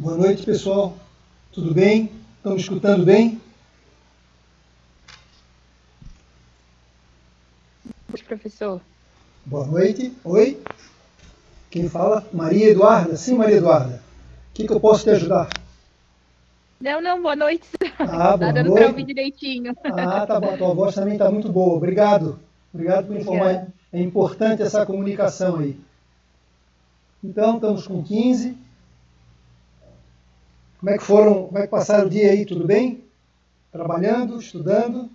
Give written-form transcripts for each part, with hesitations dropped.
Boa noite, pessoal. Tudo bem? Estão me escutando bem? Professor. Boa noite. Oi? Quem fala? Maria Eduarda. Sim, Maria Eduarda. O que eu posso te ajudar? Não, boa noite. Ah, Tá boa dando para ouvir noite. direitinho. Ah, tá bom. A tua voz também está muito boa. Obrigado. Obrigado por informar. Obrigada. É importante essa comunicação aí. Então, estamos com 15. Como é que passaram o dia aí? Tudo bem? Trabalhando, estudando?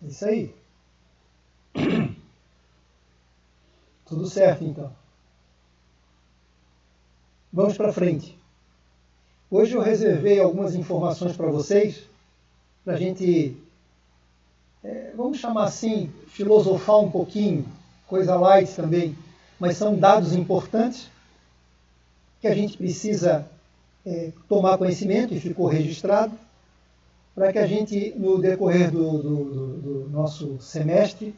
É isso aí. Tudo certo, então. Vamos para frente. Hoje eu reservei algumas informações para vocês, para a gente, vamos chamar assim, filosofar um pouquinho, coisa light também, mas são dados importantes que a gente precisa tomar conhecimento e ficou registrado, para que a gente, no decorrer do nosso semestre,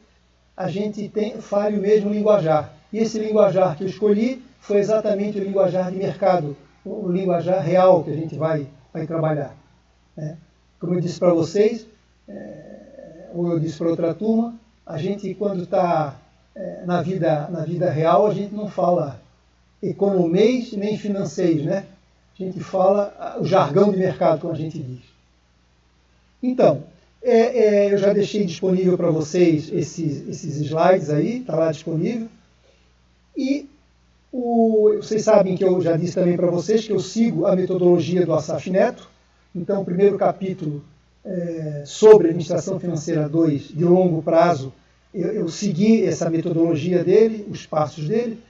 a gente fale o mesmo linguajar. E esse linguajar que eu escolhi foi exatamente o linguajar de mercado, o linguajar real que a gente vai trabalhar. Né? Como eu disse para vocês, ou eu disse para outra turma, a gente quando está na vida real, a gente não fala economês nem financeiro, né? A gente fala o jargão de mercado, como a gente diz. Então, eu já deixei disponível para vocês esses slides aí, está lá disponível. E vocês sabem que eu já disse também para vocês que eu sigo a metodologia do Assaf Neto. Então, o primeiro capítulo sobre administração financeira 2 de longo prazo, eu segui essa metodologia dele, os passos dele,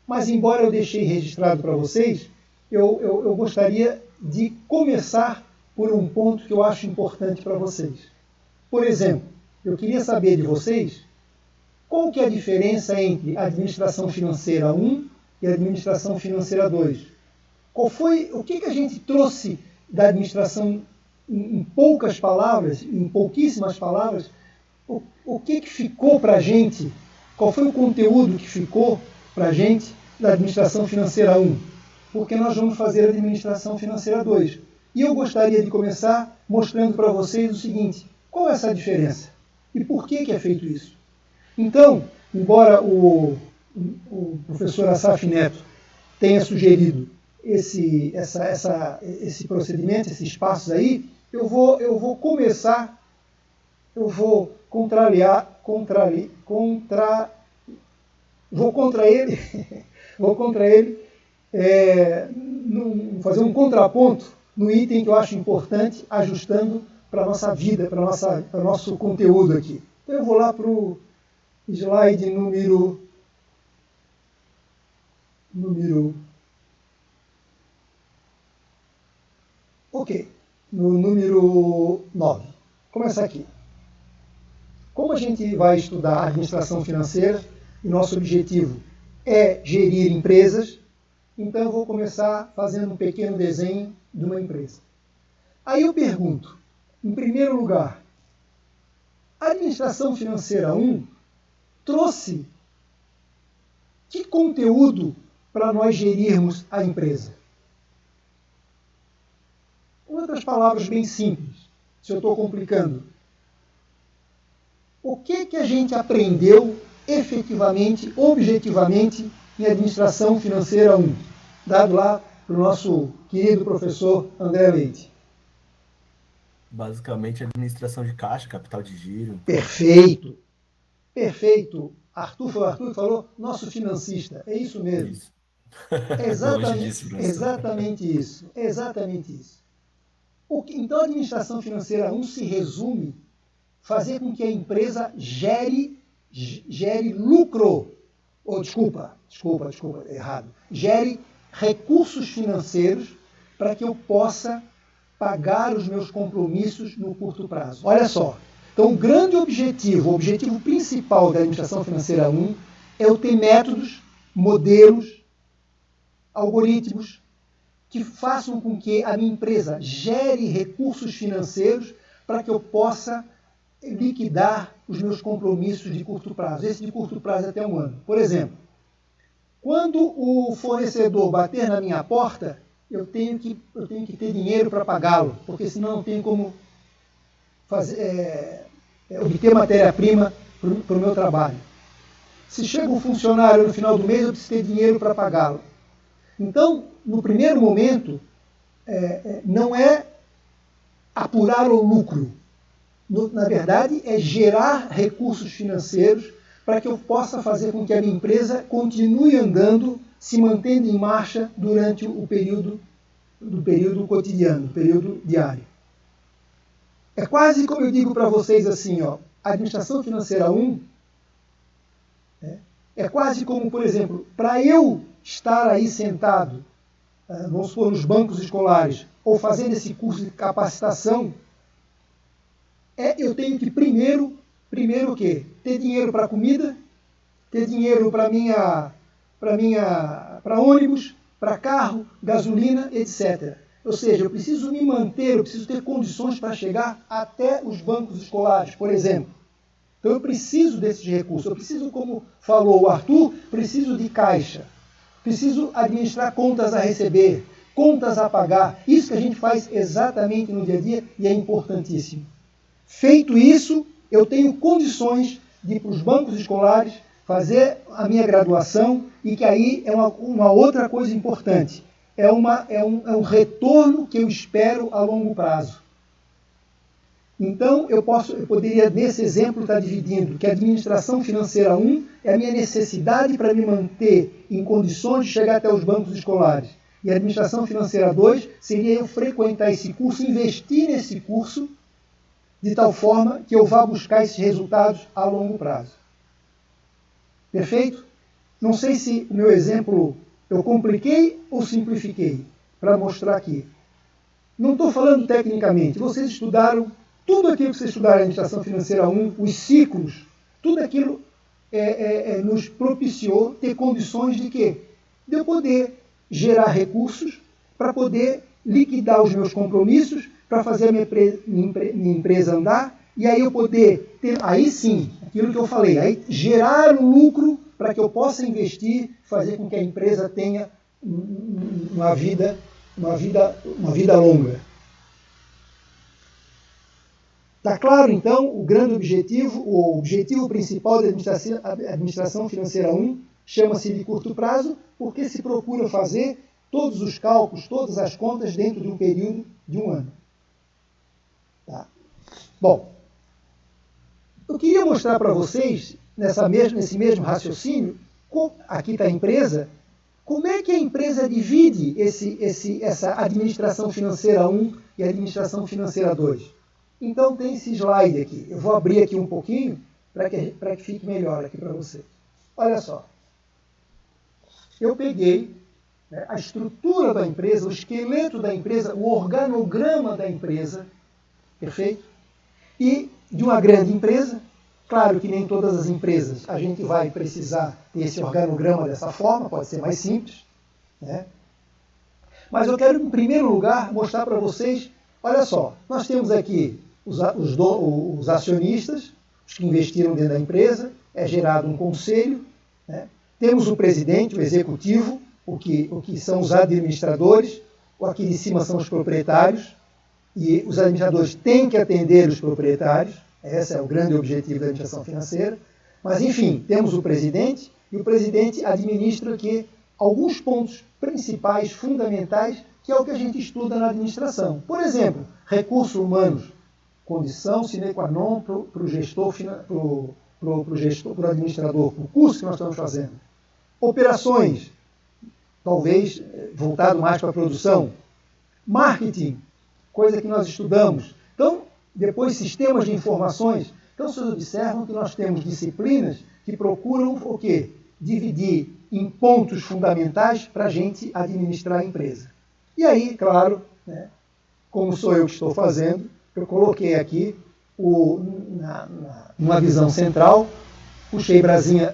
mas embora eu deixei registrado para vocês, eu gostaria de começar por um ponto que eu acho importante para vocês. Por exemplo, eu queria saber de vocês qual que é a diferença entre a administração financeira 1 e a administração financeira 2. O que a gente trouxe da administração em poucas palavras, em pouquíssimas palavras, o que ficou para a gente, qual foi o conteúdo que ficou para a gente da administração financeira 1, porque nós vamos fazer a administração financeira 2. E eu gostaria de começar mostrando para vocês o seguinte, qual é essa diferença e por que é feito isso. Então, embora o professor Assaf Neto tenha sugerido esse procedimento, esses passos aí, eu vou começar, eu vou vou contra ele, fazer um contraponto no item que eu acho importante, ajustando para a nossa vida, para o nosso conteúdo aqui. Então eu vou lá para o slide número no número 9. Começar aqui. Como a gente vai estudar administração financeira e nosso objetivo é gerir empresas, então eu vou começar fazendo um pequeno desenho de uma empresa. Aí eu pergunto, em primeiro lugar, a administração financeira 1 trouxe que conteúdo para nós gerirmos a empresa? Com outras palavras bem simples, se eu estou complicando. O que a gente aprendeu efetivamente, objetivamente, em administração financeira 1? Dado lá para o nosso querido professor André Leite. Basicamente, administração de caixa, capital de giro. Perfeito. Perfeito. Foi o Arthur que falou, nosso financista. É isso mesmo. Isso. Exatamente isso. Então, a administração financeira 1 se resume fazer com que a empresa gere lucro. Desculpa, errado. Gere recursos financeiros para que eu possa pagar os meus compromissos no curto prazo. Olha só. Então, o objetivo principal da administração financeira 1 é eu ter métodos, modelos, algoritmos que façam com que a minha empresa gere recursos financeiros para que eu possa liquidar os meus compromissos de curto prazo. Esse de curto prazo é até 1 ano. Por exemplo, quando o fornecedor bater na minha porta, eu tenho que ter dinheiro para pagá-lo, porque senão não tenho como obter matéria-prima para o meu trabalho. Se chega um funcionário no final do mês, eu preciso ter dinheiro para pagá-lo. Então, no primeiro momento, não é apurar o lucro. Na verdade, é gerar recursos financeiros para que eu possa fazer com que a minha empresa continue andando, se mantendo em marcha durante o período cotidiano, o período diário. É quase como eu digo para vocês assim, ó, a administração financeira 1 é quase como, por exemplo, para eu estar aí sentado, vamos supor, nos bancos escolares, ou fazendo esse curso de capacitação, eu tenho que primeiro o quê? Ter dinheiro para comida, ter dinheiro para ônibus, para carro, gasolina, etc. Ou seja, eu preciso me manter, eu preciso ter condições para chegar até os bancos escolares, por exemplo. Então eu preciso desses recursos, eu preciso, como falou o Arthur, preciso de caixa, preciso administrar contas a receber, contas a pagar. Isso que a gente faz exatamente no dia a dia e é importantíssimo. Feito isso, eu tenho condições de ir para os bancos escolares, fazer a minha graduação, e que aí é uma outra coisa importante. É um retorno que eu espero a longo prazo. Então, eu poderia, nesse exemplo, estar dividindo que a administração financeira 1 é a minha necessidade para me manter em condições de chegar até os bancos escolares. E a administração financeira 2 seria eu frequentar esse curso, investir nesse curso, de tal forma que eu vá buscar esses resultados a longo prazo. Perfeito? Não sei se o meu exemplo eu compliquei ou simplifiquei para mostrar aqui. Não estou falando tecnicamente. Vocês estudaram tudo aquilo que vocês estudaram em Administração Financeira 1, os ciclos, tudo aquilo nos propiciou ter condições de quê? De eu poder gerar recursos para poder liquidar os meus compromissos, para fazer a minha empresa andar, e aí eu poder ter, aí sim, aquilo que eu falei, aí gerar um lucro para que eu possa investir, fazer com que a empresa tenha uma vida longa. Está claro, então, o grande objetivo, o objetivo principal da administração financeira 1 chama-se de curto prazo, porque se procura fazer todos os cálculos, todas as contas dentro de um período de 1 ano. Tá? Bom, eu queria mostrar para vocês, nesse mesmo raciocínio, aqui está a empresa, como é que a empresa divide essa administração financeira 1 e a administração financeira 2. Então tem esse slide aqui. Eu vou abrir aqui um pouquinho para que fique melhor aqui para vocês. Olha só. Eu peguei a estrutura da empresa, o esqueleto da empresa, o organograma da empresa, perfeito? E de uma grande empresa, claro que nem todas as empresas a gente vai precisar ter esse organograma dessa forma, pode ser mais simples, né? Mas eu quero, em primeiro lugar, mostrar para vocês, olha só, nós temos aqui os acionistas, os que investiram dentro da empresa, é gerado um conselho, né? Temos o presidente, o executivo, o que são os administradores, aqui de cima são os proprietários, e os administradores têm que atender os proprietários, esse é o grande objetivo da administração financeira, mas enfim, temos o presidente, e o presidente administra aqui alguns pontos principais, fundamentais, que é o que a gente estuda na administração. Por exemplo, recursos humanos, condição sine qua non para o gestor, para o administrador, para o curso que nós estamos fazendo. Operações, talvez voltado mais para a produção. Marketing, coisa que nós estudamos. Então, depois sistemas de informações. Então, vocês observam que nós temos disciplinas que procuram o quê? Dividir em pontos fundamentais para a gente administrar a empresa. E aí, claro, né, como sou eu que estou fazendo, eu coloquei aqui numa visão central, puxei lenha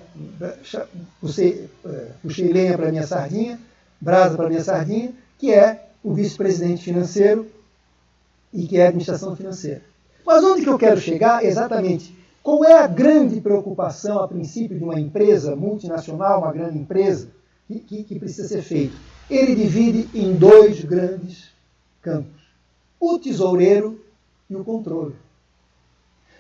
para a minha sardinha, brasa para a minha sardinha, que é o vice-presidente financeiro e que é a administração financeira. Mas onde que eu quero chegar exatamente? Qual é a grande preocupação, a princípio, de uma empresa multinacional, uma grande empresa, que precisa ser feito? Ele divide em dois grandes campos: o tesoureiro e o controle.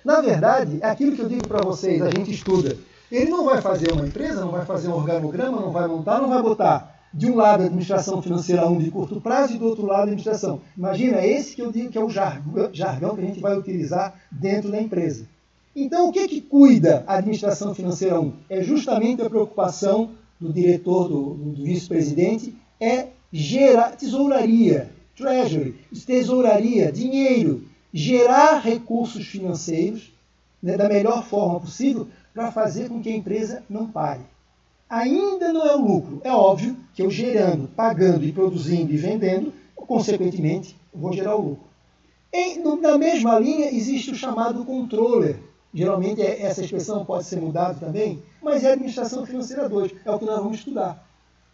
Na verdade, é aquilo que eu digo para vocês, a gente estuda. Ele não vai fazer uma empresa, não vai fazer um organograma, não vai montar, não vai botar de um lado a administração financeira 1 de curto prazo e do outro lado a administração. Imagina, esse que eu digo que é o jargão que a gente vai utilizar dentro da empresa. Então, o que cuida a administração financeira 1? É justamente a preocupação do diretor, do vice-presidente, é gerar tesouraria, treasury, tesouraria, dinheiro, gerar recursos financeiros, né, da melhor forma possível para fazer com que a empresa não pare. Ainda não é o lucro. É óbvio que eu gerando, pagando e produzindo e vendendo, consequentemente, vou gerar o lucro. Na mesma linha existe o chamado controller. Geralmente essa expressão pode ser mudada também, mas é a administração financeira 2. É o que nós vamos estudar.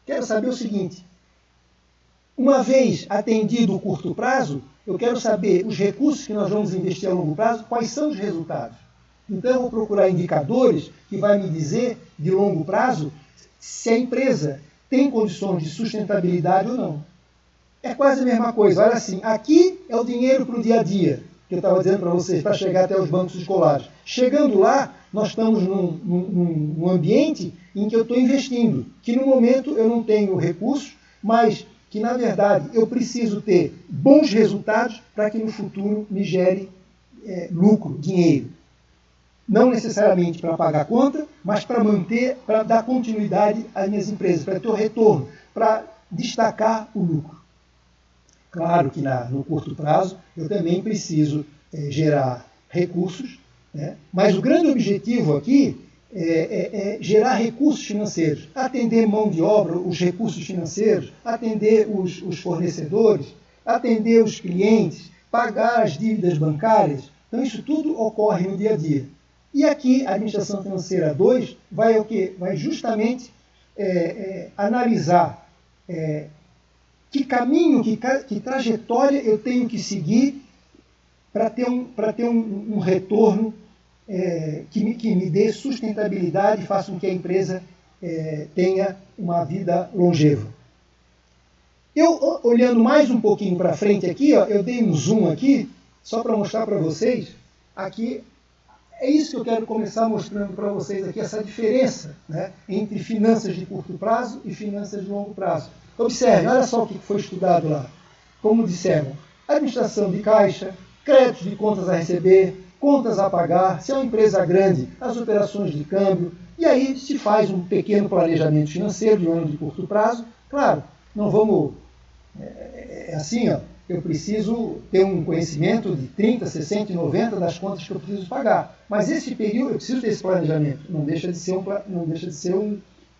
Quero saber o seguinte: uma vez atendido o curto prazo, eu quero saber os recursos que nós vamos investir a longo prazo, quais são os resultados. Então eu vou procurar indicadores que vai me dizer, de longo prazo, se a empresa tem condições de sustentabilidade ou não. É quase a mesma coisa. Olha assim, aqui é o dinheiro para o dia a dia, que eu estava dizendo para vocês, para chegar até os bancos escolares. Chegando lá, nós estamos num ambiente em que eu estou investindo, que no momento eu não tenho recursos, mas que, na verdade, eu preciso ter bons resultados para que no futuro me gere lucro, dinheiro. Não necessariamente para pagar a conta, mas para manter, para dar continuidade às minhas empresas, para ter o retorno, para destacar o lucro. Claro que no curto prazo eu também preciso gerar recursos, né? Mas o grande objetivo aqui é gerar recursos financeiros, atender mão de obra, os recursos financeiros, atender os fornecedores, atender os clientes, pagar as dívidas bancárias. Então isso tudo ocorre no dia a dia. E aqui a administração financeira 2 vai o quê? Vai justamente analisar que caminho, que trajetória eu tenho que seguir para ter um retorno que me dê sustentabilidade e faça com que a empresa tenha uma vida longeva. Eu, olhando mais um pouquinho para frente aqui, ó, eu dei um zoom aqui, só para mostrar para vocês, aqui, é isso que eu quero começar mostrando para vocês aqui, essa diferença, né, entre finanças de curto prazo e finanças de longo prazo. Observe, olha só o que foi estudado lá. Como disseram, administração de caixa, créditos de contas a receber, contas a pagar, se é uma empresa grande, as operações de câmbio, e aí se faz um pequeno planejamento financeiro de um ano de curto prazo. Claro, não vamos... assim, ó, eu preciso ter um conhecimento de 30, 60 e 90 das contas que eu preciso pagar. Mas esse período eu preciso ter esse planejamento. Não deixa de ser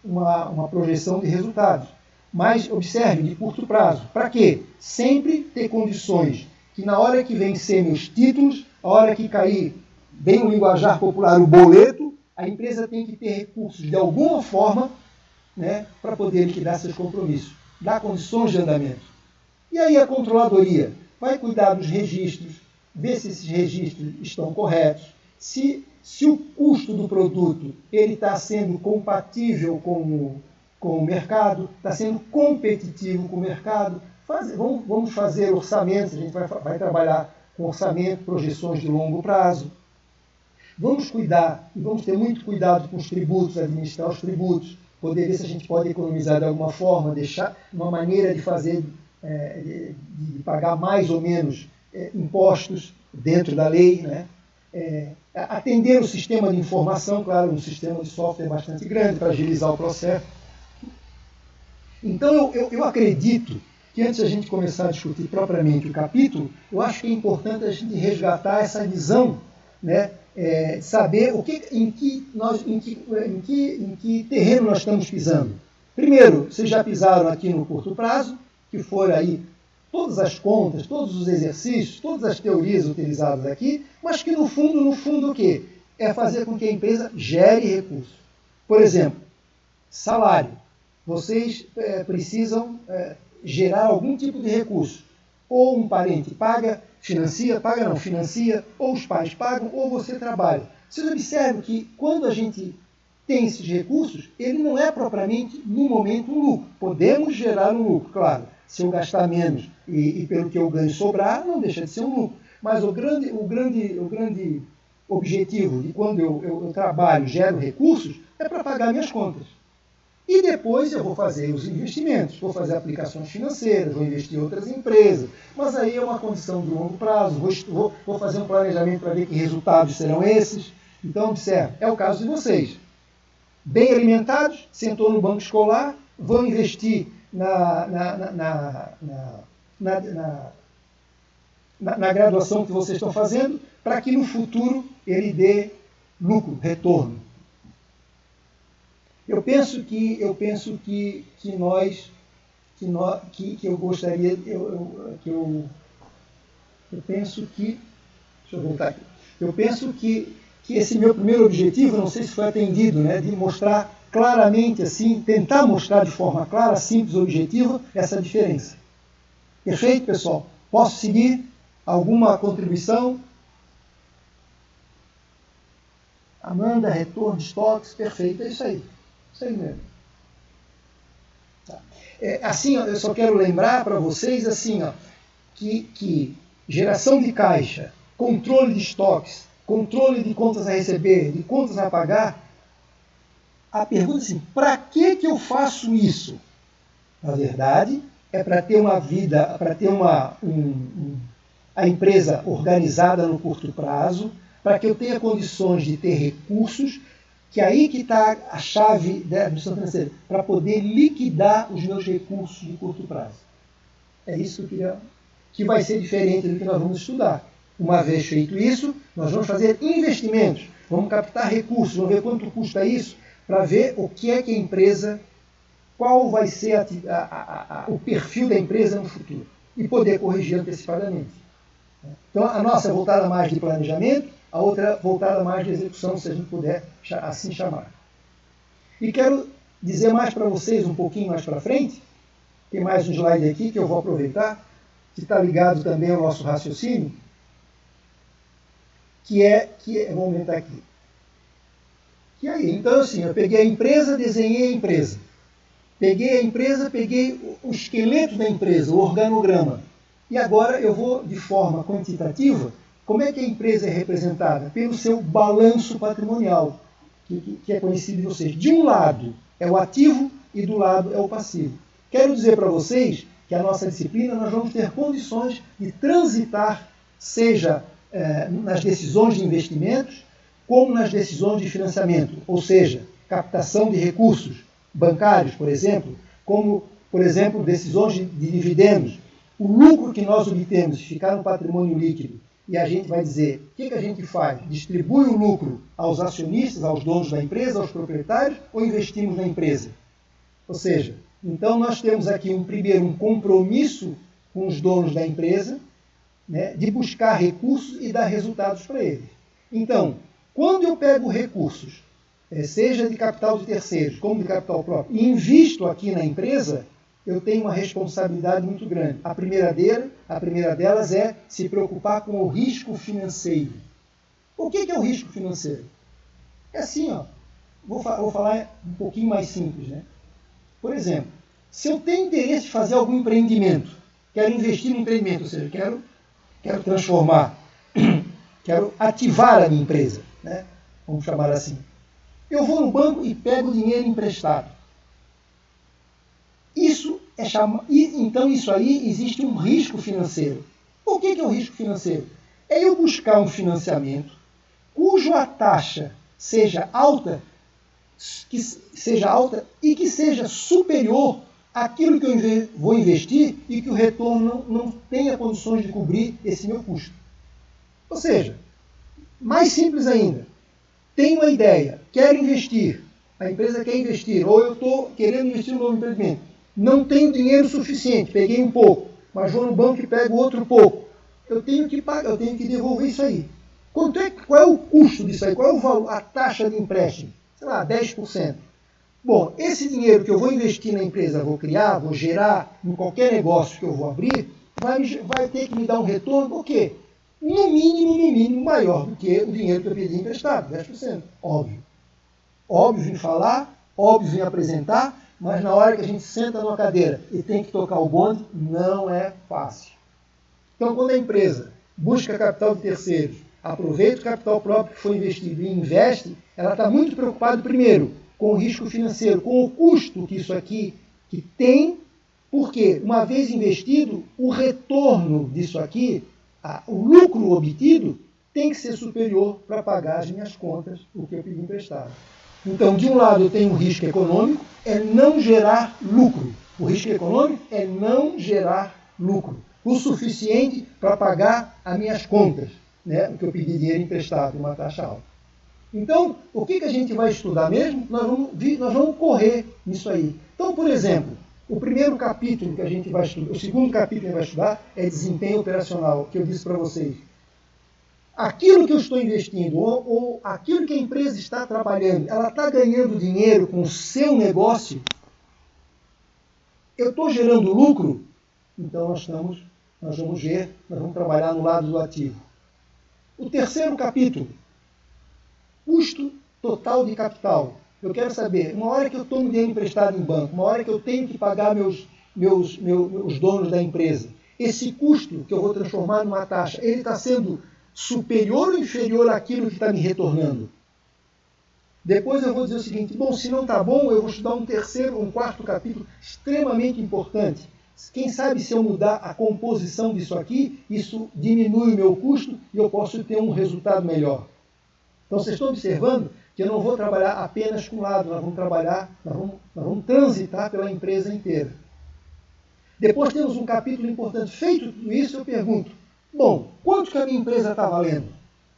uma projeção de resultados. Mas observe, de curto prazo. Para quê? Sempre ter condições que na hora que vencer meus títulos, a hora que cair, bem o linguajar popular, o boleto, a empresa tem que ter recursos de alguma forma, né, para poder liquidar seus compromissos. Dar condições de andamento. E aí a controladoria vai cuidar dos registros, ver se esses registros estão corretos, se o custo do produto está sendo compatível com o mercado, está sendo competitivo com o mercado. Vamos fazer orçamentos, a gente vai trabalhar com orçamento, projeções de longo prazo. Vamos cuidar, e vamos ter muito cuidado com os tributos, administrar os tributos, poder ver se a gente pode economizar de alguma forma, deixar uma maneira de fazer, de pagar mais ou menos impostos dentro da lei, né? Atender o sistema de informação, claro, um sistema de software bastante grande para agilizar o processo. Então, eu acredito que antes da gente começar a discutir propriamente o capítulo, eu acho que é importante a gente resgatar essa visão, né, saber em que terreno nós estamos pisando. Primeiro, vocês já pisaram aqui no curto prazo, que foram aí todas as contas, todos os exercícios, todas as teorias utilizadas aqui, mas que no fundo o quê? É fazer com que a empresa gere recursos. Por exemplo, salário. Vocês precisam gerar algum tipo de recurso. Ou um parente paga, financia, ou os pais pagam, ou você trabalha. Vocês observam que quando a gente tem esses recursos, ele não é propriamente, no momento, um lucro. Podemos gerar um lucro, claro. Se eu gastar menos e pelo que eu ganho sobrar, não deixa de ser um lucro. Mas o grande objetivo de quando eu trabalho, gero recursos, é para pagar minhas contas. E depois eu vou fazer os investimentos, vou fazer aplicações financeiras, vou investir em outras empresas. Mas aí é uma condição de longo prazo, vou fazer um planejamento para ver que resultados serão esses. Então, observe, é o caso de vocês. Bem alimentados, sentou no banco escolar, vão investir na graduação que vocês estão fazendo, para que no futuro ele dê lucro, retorno. Eu penso que eu penso que esse meu primeiro objetivo, não sei se foi atendido, né, de mostrar claramente assim, tentar mostrar de forma clara, simples, objetiva, essa diferença. Perfeito, pessoal? Posso seguir? Alguma contribuição? Amanda, retorno de estoques, perfeito, é isso aí. Isso aí mesmo. Tá. Assim, ó, eu só quero lembrar para vocês assim, ó, que geração de caixa, controle de estoques, controle de contas a receber, de contas a pagar, a pergunta é assim, para que eu faço isso? Na verdade, é para ter uma vida, para ter a empresa organizada no curto prazo, para que eu tenha condições de ter recursos, que aí que está a chave da administração financeira, para poder liquidar os meus recursos de curto prazo. É isso que vai ser diferente do que nós vamos estudar. Uma vez feito isso, nós vamos fazer investimentos, vamos captar recursos, vamos ver quanto custa isso, para ver o que é que a empresa, qual vai ser o perfil da empresa no futuro, e poder corrigir antecipadamente. Então, a nossa é voltada mais de planejamento, a outra voltada mais de execução, se a gente puder assim chamar. E quero dizer mais para vocês, um pouquinho mais para frente, tem mais um slide aqui que eu vou aproveitar, que está ligado também ao nosso raciocínio, vou aumentar aqui. E aí, então assim, eu peguei a empresa, desenhei a empresa. Peguei a empresa, peguei o esqueleto da empresa, o organograma. E agora eu vou, de forma quantitativa, como é que a empresa é representada? Pelo seu balanço patrimonial, que é conhecido de vocês. De um lado é o ativo e do lado é o passivo. Quero dizer para vocês que a nossa disciplina nós vamos ter condições de transitar, seja nas decisões de investimentos, como nas decisões de financiamento, ou seja, captação de recursos bancários, por exemplo, como, por exemplo, decisões de dividendos. O lucro que nós obtemos, se ficar no patrimônio líquido, e a gente vai dizer, o que a gente faz? Distribui o lucro aos acionistas, aos donos da empresa, aos proprietários, ou investimos na empresa? Ou seja, então nós temos aqui primeiro um compromisso com os donos da empresa, né, de buscar recursos e dar resultados para eles. Então, quando eu pego recursos, seja de capital de terceiros, como de capital próprio, e invisto aqui na empresa, eu tenho uma responsabilidade muito grande. A primeira delas é se preocupar com o risco financeiro. O que é o risco financeiro? É assim, ó, vou falar um pouquinho mais simples, né? Por exemplo, se eu tenho interesse de fazer algum empreendimento, quero investir no empreendimento, ou seja, quero transformar, quero ativar a minha empresa, né? Vamos chamar assim. Eu vou no banco e pego dinheiro emprestado. Então isso aí existe um risco financeiro. O que é o risco financeiro? É eu buscar um financiamento cuja taxa seja alta e que seja superior àquilo que eu vou investir e que o retorno não tenha condições de cobrir esse meu custo. Ou seja, mais simples ainda, tenho uma ideia, quero investir, a empresa quer investir, ou eu estou querendo investir no novo empreendimento, não tenho dinheiro suficiente, peguei um pouco, mas vou no banco e pego outro pouco. Eu tenho que pagar, eu tenho que devolver isso aí. Qual é o custo disso aí? Qual é o valor, a taxa de empréstimo? Sei lá, 10%. Bom, esse dinheiro que eu vou investir na empresa, vou criar, vou gerar em qualquer negócio que eu vou abrir, vai ter que me dar um retorno, o quê? No mínimo, maior do que o dinheiro que eu pedi emprestado, 10%. Óbvio. Óbvio em falar, óbvio em apresentar, mas na hora que a gente senta numa cadeira e tem que tocar o bonde, não é fácil. Então, quando a empresa busca capital de terceiros, aproveita o capital próprio que foi investido e investe, ela está muito preocupada, primeiro, com o risco financeiro, com o custo que isso aqui que tem, porque, uma vez investido, o retorno disso aqui, o lucro obtido, tem que ser superior para pagar as minhas contas, o que eu pedi emprestado. Então, de um lado, eu tenho um risco econômico, é não gerar lucro. O risco econômico é não gerar lucro o suficiente para pagar as minhas contas, né? O que eu pedi dinheiro emprestado, uma taxa alta. Então, o que a gente vai estudar mesmo? Nós vamos correr nisso aí. Então, por exemplo, o primeiro capítulo que a gente vai estudar, o segundo capítulo que a gente vai estudar é desempenho operacional, que eu disse para vocês. Aquilo que eu estou investindo, ou aquilo que a empresa está trabalhando, ela está ganhando dinheiro com o seu negócio, eu estou gerando lucro, então nós vamos trabalhar no lado do ativo. O terceiro capítulo, custo total de capital. Eu quero saber, uma hora que eu tomo dinheiro emprestado em banco, uma hora que eu tenho que pagar os donos da empresa, esse custo que eu vou transformar numa taxa, ele está sendo superior ou inferior àquilo que está me retornando? Depois eu vou dizer o seguinte, bom, se não está bom, eu vou estudar um quarto capítulo extremamente importante. Quem sabe se eu mudar a composição disso aqui, isso diminui o meu custo e eu posso ter um resultado melhor. Então vocês estão observando que eu não vou trabalhar apenas com um lado, nós vamos transitar pela empresa inteira. Depois temos um capítulo importante. Feito tudo isso, eu pergunto, bom, quanto que a minha empresa está valendo?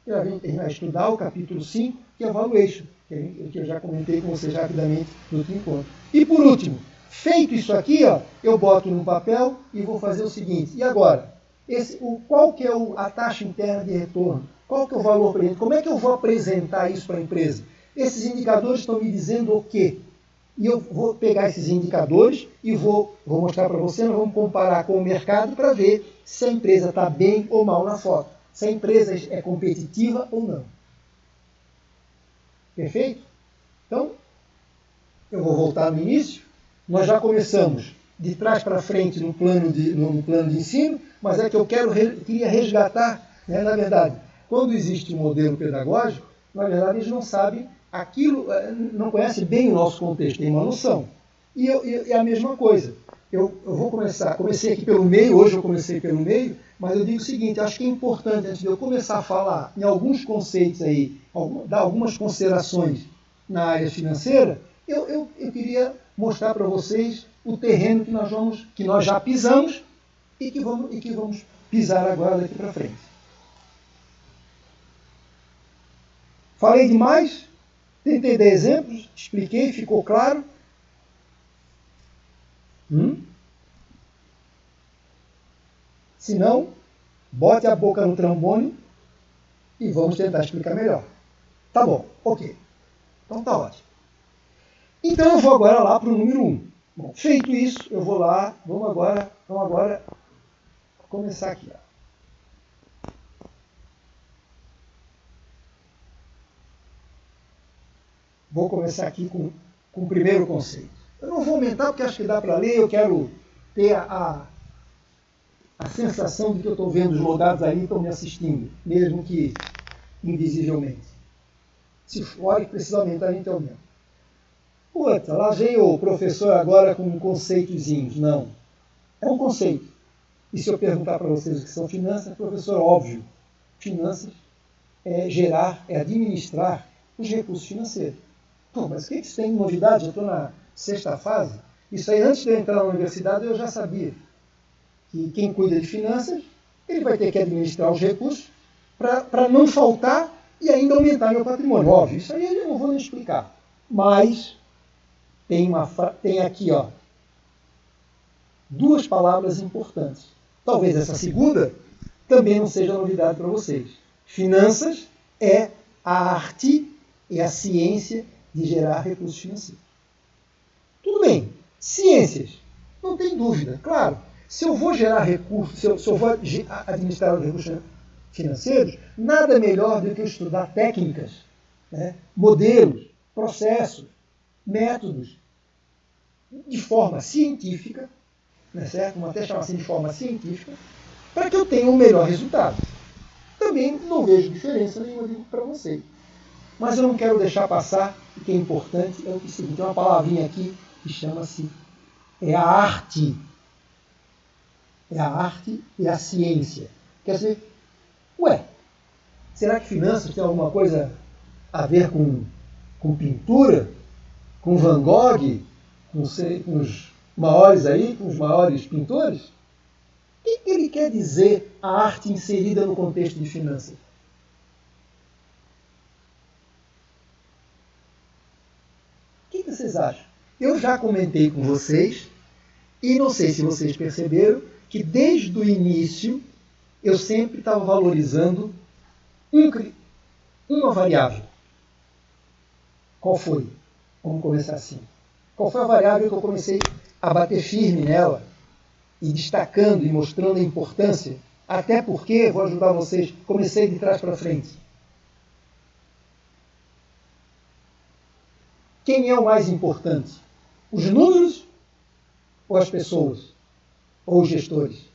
A gente vai estudar o capítulo 5, que é valuation, que eu já comentei com vocês rapidamente no outro encontro. E por último, feito isso aqui, ó, eu boto no papel e vou fazer o seguinte. E agora? Qual que é a taxa interna de retorno? Qual que é o valor para ele? Como é que eu vou apresentar isso para a empresa? Esses indicadores estão me dizendo o quê? E eu vou pegar esses indicadores e vou mostrar para você, nós vamos comparar com o mercado para ver se a empresa está bem ou mal na foto. Se a empresa é competitiva ou não. Perfeito? Então, eu vou voltar no início. Nós já começamos de trás para frente no plano de ensino, mas é que eu queria resgatar, né, na verdade, quando existe um modelo pedagógico, na verdade eles não sabem aquilo, não conhecem bem o nosso contexto, tem uma noção. E é a mesma coisa. Eu vou comecei aqui pelo meio, hoje eu comecei pelo meio, mas eu digo o seguinte, acho que é importante, antes de eu começar a falar em alguns conceitos aí, dar algumas considerações na área financeira, eu queria mostrar para vocês o terreno que nós já pisamos e que vamos pisar agora daqui para frente. Falei demais? Tentei dar exemplos? Expliquei? Ficou claro? Se não, bote a boca no trombone e vamos tentar explicar melhor. Tá bom, ok. Então tá ótimo. Então eu vou agora lá para o número 1. Bom, feito isso, eu vou lá, vamos agora começar aqui. Ó. Vou começar aqui com o primeiro conceito. Eu não vou aumentar porque acho que dá para ler, eu quero ter a sensação de que eu estou vendo os logados ali e estão me assistindo, mesmo que invisivelmente. Se for que precisa aumentar, a gente aumenta. Puta, lá veio o professor agora com conceitozinhos. Não. É um conceito. E se eu perguntar para vocês o que são finanças, professor, óbvio. Finanças é administrar os recursos financeiros. Pô, mas o que isso tem de novidade? Eu estou na sexta fase. Isso aí, antes de eu entrar na universidade, eu já sabia. Que quem cuida de finanças, ele vai ter que administrar os recursos para não faltar e ainda aumentar meu patrimônio. Óbvio, isso aí eu não vou nem explicar. Mas tem aqui, ó, duas palavras importantes. Talvez essa segunda também não seja novidade para vocês. Finanças é a arte e a ciência de gerar recursos financeiros. Tudo bem, ciências, não tem dúvida, claro. Se eu vou gerar recursos, se eu vou administrar os recursos financeiros, nada melhor do que eu estudar técnicas, né, modelos, processos, métodos, de forma científica, né, certo? Vamos até chamar assim de forma científica, para que eu tenha um melhor resultado. Também não vejo diferença nenhuma para vocês. Mas eu não quero deixar passar, o que é importante é o seguinte, tem uma palavrinha aqui que chama-se a arte. É a arte e a ciência. Quer dizer, será que finanças tem alguma coisa a ver com pintura? Com Van Gogh? Com os maiores aí, com os maiores pintores? O que ele quer dizer a arte inserida no contexto de finanças? O que vocês acham? Eu já comentei com vocês, e não sei se vocês perceberam, que desde o início eu sempre estava valorizando uma variável. Qual foi? Vamos começar assim. Qual foi a variável que eu comecei a bater firme nela e destacando e mostrando a importância? Até porque, vou ajudar vocês, comecei de trás para frente. Quem é o mais importante? Os números ou as pessoas? Ou os gestores?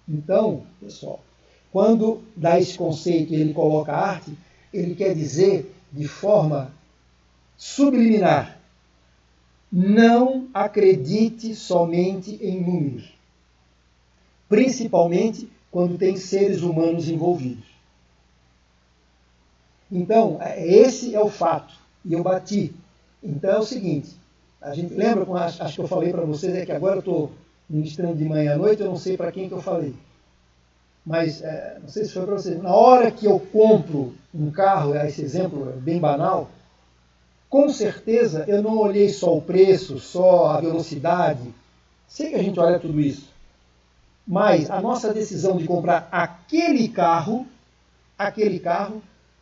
Então, pessoal, quando dá esse conceito e ele coloca arte, ele quer dizer de forma subliminar: não acredite somente em números, principalmente quando tem seres humanos envolvidos. Então, esse é o fato, e eu bati. Então é o seguinte, a gente lembra, acho que eu falei para vocês, é que agora eu estou ministrando de manhã à noite, eu não sei para quem que eu falei. Mas, não sei se foi para vocês, na hora que eu compro um carro, esse exemplo é bem banal, com certeza eu não olhei só o preço, só a velocidade. Sei que a gente olha tudo isso. Mas a nossa decisão de comprar aquele carro,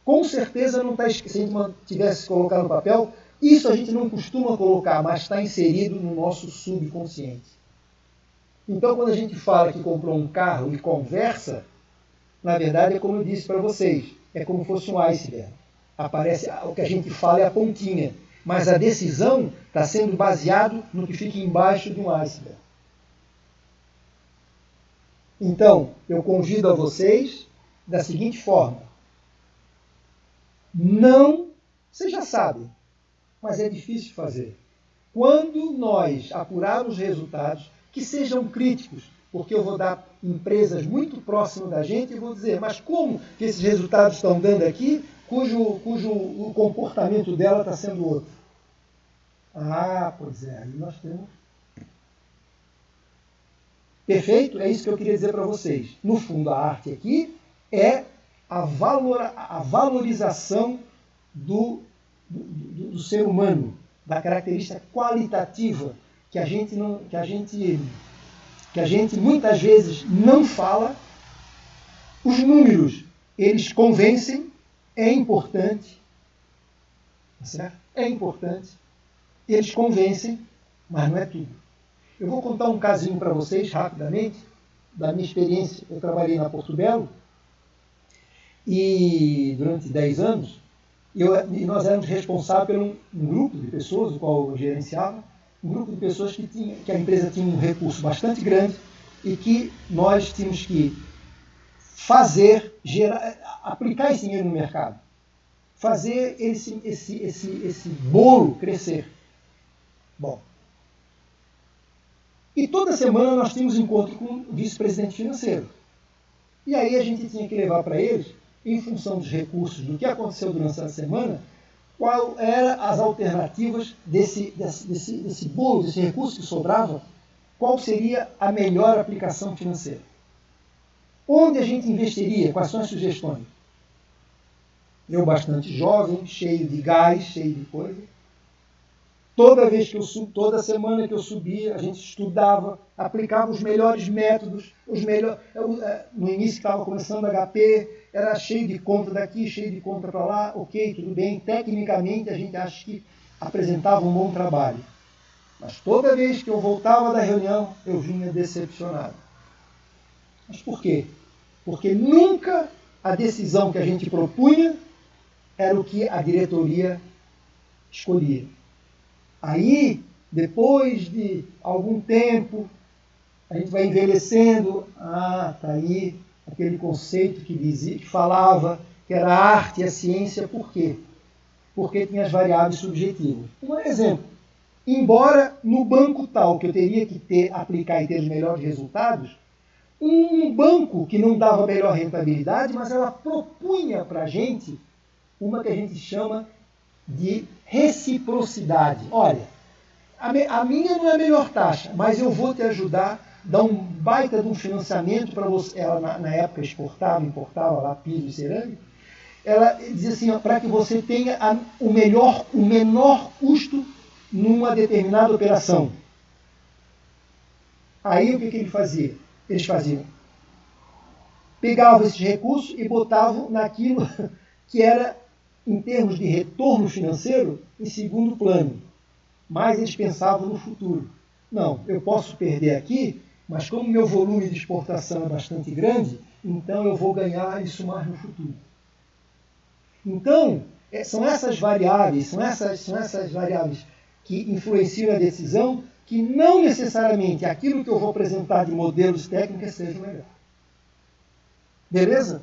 com certeza não está escrito. Se a gente tivesse colocado no papel, isso a gente não costuma colocar, mas está inserido no nosso subconsciente. Então, quando a gente fala que comprou um carro e conversa, na verdade é como eu disse para vocês, é como se fosse um iceberg. Aparece, o que a gente fala é a pontinha, mas a decisão está sendo baseado no que fica embaixo de um iceberg. Então, eu convido a vocês da seguinte forma: não, vocês já sabem, mas é difícil de fazer. Quando nós apurarmos os resultados, que sejam críticos, porque eu vou dar empresas muito próximas da gente e vou dizer, mas como que esses resultados estão dando aqui, cujo o comportamento dela está sendo outro? Ah, pois é, aí nós temos. Perfeito? É isso que eu queria dizer para vocês. No fundo, a arte aqui é a valorização do ser humano, da característica qualitativa que a gente muitas vezes não fala. Os números, eles convencem, é importante, certo? É importante, eles convencem, mas não é tudo. Eu vou contar um casinho para vocês, rapidamente, da minha experiência. Eu trabalhei na Porto Belo, e durante 10 anos, e nós éramos responsáveis por um grupo de pessoas, o qual eu gerenciava, um grupo de pessoas que a empresa tinha um recurso bastante grande e que nós tínhamos que aplicar esse dinheiro no mercado, fazer esse bolo crescer. Bom, e toda semana nós tínhamos encontro com o vice-presidente financeiro. E aí a gente tinha que levar para eles, em função dos recursos, do que aconteceu durante a semana, qual eram as alternativas desse bolo, desse recurso que sobrava, qual seria a melhor aplicação financeira. Onde a gente investiria? Quais são as sugestões? Eu, bastante jovem, cheio de gás, cheio de coisa. Toda semana que eu subia, a gente estudava, aplicava os melhores métodos, no início estava começando HP, era cheio de conta daqui, cheio de conta para lá, ok, tudo bem. Tecnicamente a gente acha que apresentava um bom trabalho. Mas toda vez que eu voltava da reunião, eu vinha decepcionado. Mas por quê? Porque nunca a decisão que a gente propunha era o que a diretoria escolhia. Aí, depois de algum tempo, a gente vai envelhecendo. Tá aí aquele conceito que dizia, que falava que era a arte e a ciência. Por quê? Porque tinha as variáveis subjetivas. Um exemplo. Embora no banco tal que eu teria que aplicar e ter os melhores resultados, um banco que não dava melhor rentabilidade, mas ela propunha para a gente uma que a gente chama de reciprocidade. Olha, a minha não é a melhor taxa, mas eu vou te ajudar, dar um baita de um financiamento para você. Ela, na época, importava lá piso e cerâmica. Ela dizia assim, para que você tenha o menor custo numa determinada operação. Aí o que ele fazia? Eles faziam? Pegavam esses recursos e botavam naquilo que era, em termos de retorno financeiro, em segundo plano. Mas eles pensavam no futuro. Não, eu posso perder aqui, mas como meu volume de exportação é bastante grande, então eu vou ganhar isso mais no futuro. Então, são essas variáveis que influenciam a decisão, que não necessariamente aquilo que eu vou apresentar de modelos técnicos seja melhor. Beleza?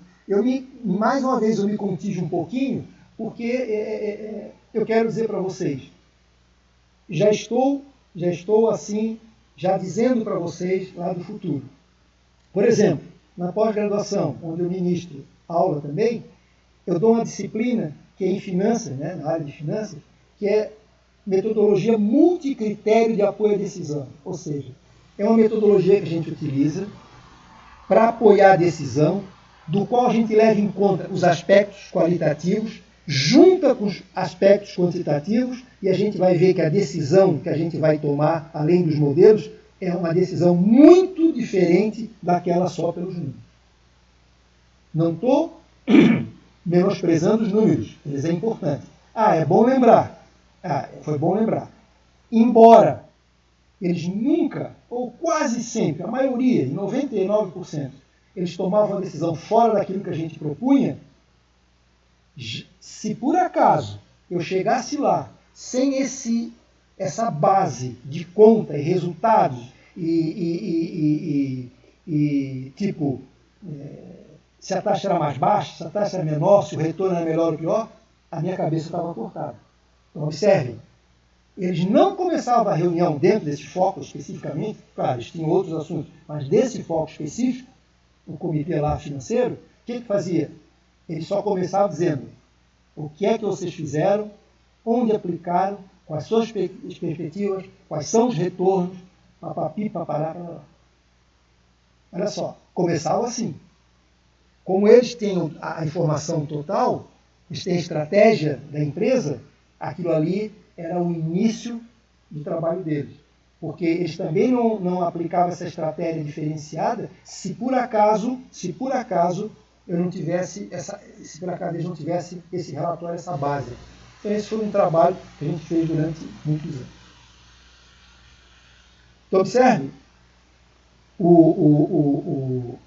Mais uma vez eu me contijo um pouquinho, porque eu quero dizer para vocês, já estou assim, já dizendo para vocês lá do futuro. Por exemplo, na pós-graduação, onde eu ministro aula também, eu dou uma disciplina que é em finanças, né, na área de finanças, que é metodologia multicritério de apoio à decisão. Ou seja, é uma metodologia que a gente utiliza para apoiar a decisão, do qual a gente leva em conta os aspectos qualitativos, junta com os aspectos quantitativos, e a gente vai ver que a decisão que a gente vai tomar, além dos modelos, é uma decisão muito diferente daquela só pelos números. Não estou menosprezando os números, eles é importante. É bom lembrar. Foi bom lembrar. Embora eles nunca, ou quase sempre, a maioria, 99%, eles tomavam a decisão fora daquilo que a gente propunha, se por acaso eu chegasse lá sem essa base de conta e resultados se a taxa era mais baixa, se a taxa era menor, se o retorno era melhor ou pior, a minha cabeça estava cortada. Então, observem, eles não começavam a reunião dentro desse foco especificamente, claro, eles tinham outros assuntos, mas desse foco específico, o comitê lá financeiro, o que fazia? Eles só começavam dizendo o que é que vocês fizeram, onde aplicaram, quais são as perspectivas, quais são os retornos, papapi, papará. Olha só, começava assim. Como eles têm a informação total, eles têm a estratégia da empresa, aquilo ali era o início do trabalho deles. Porque eles também não aplicavam essa estratégia diferenciada se por acaso eu não tivesse se por acaso eles não tivessem esse relatório, essa base. Então esse foi um trabalho que a gente fez durante muitos anos. Então observe, o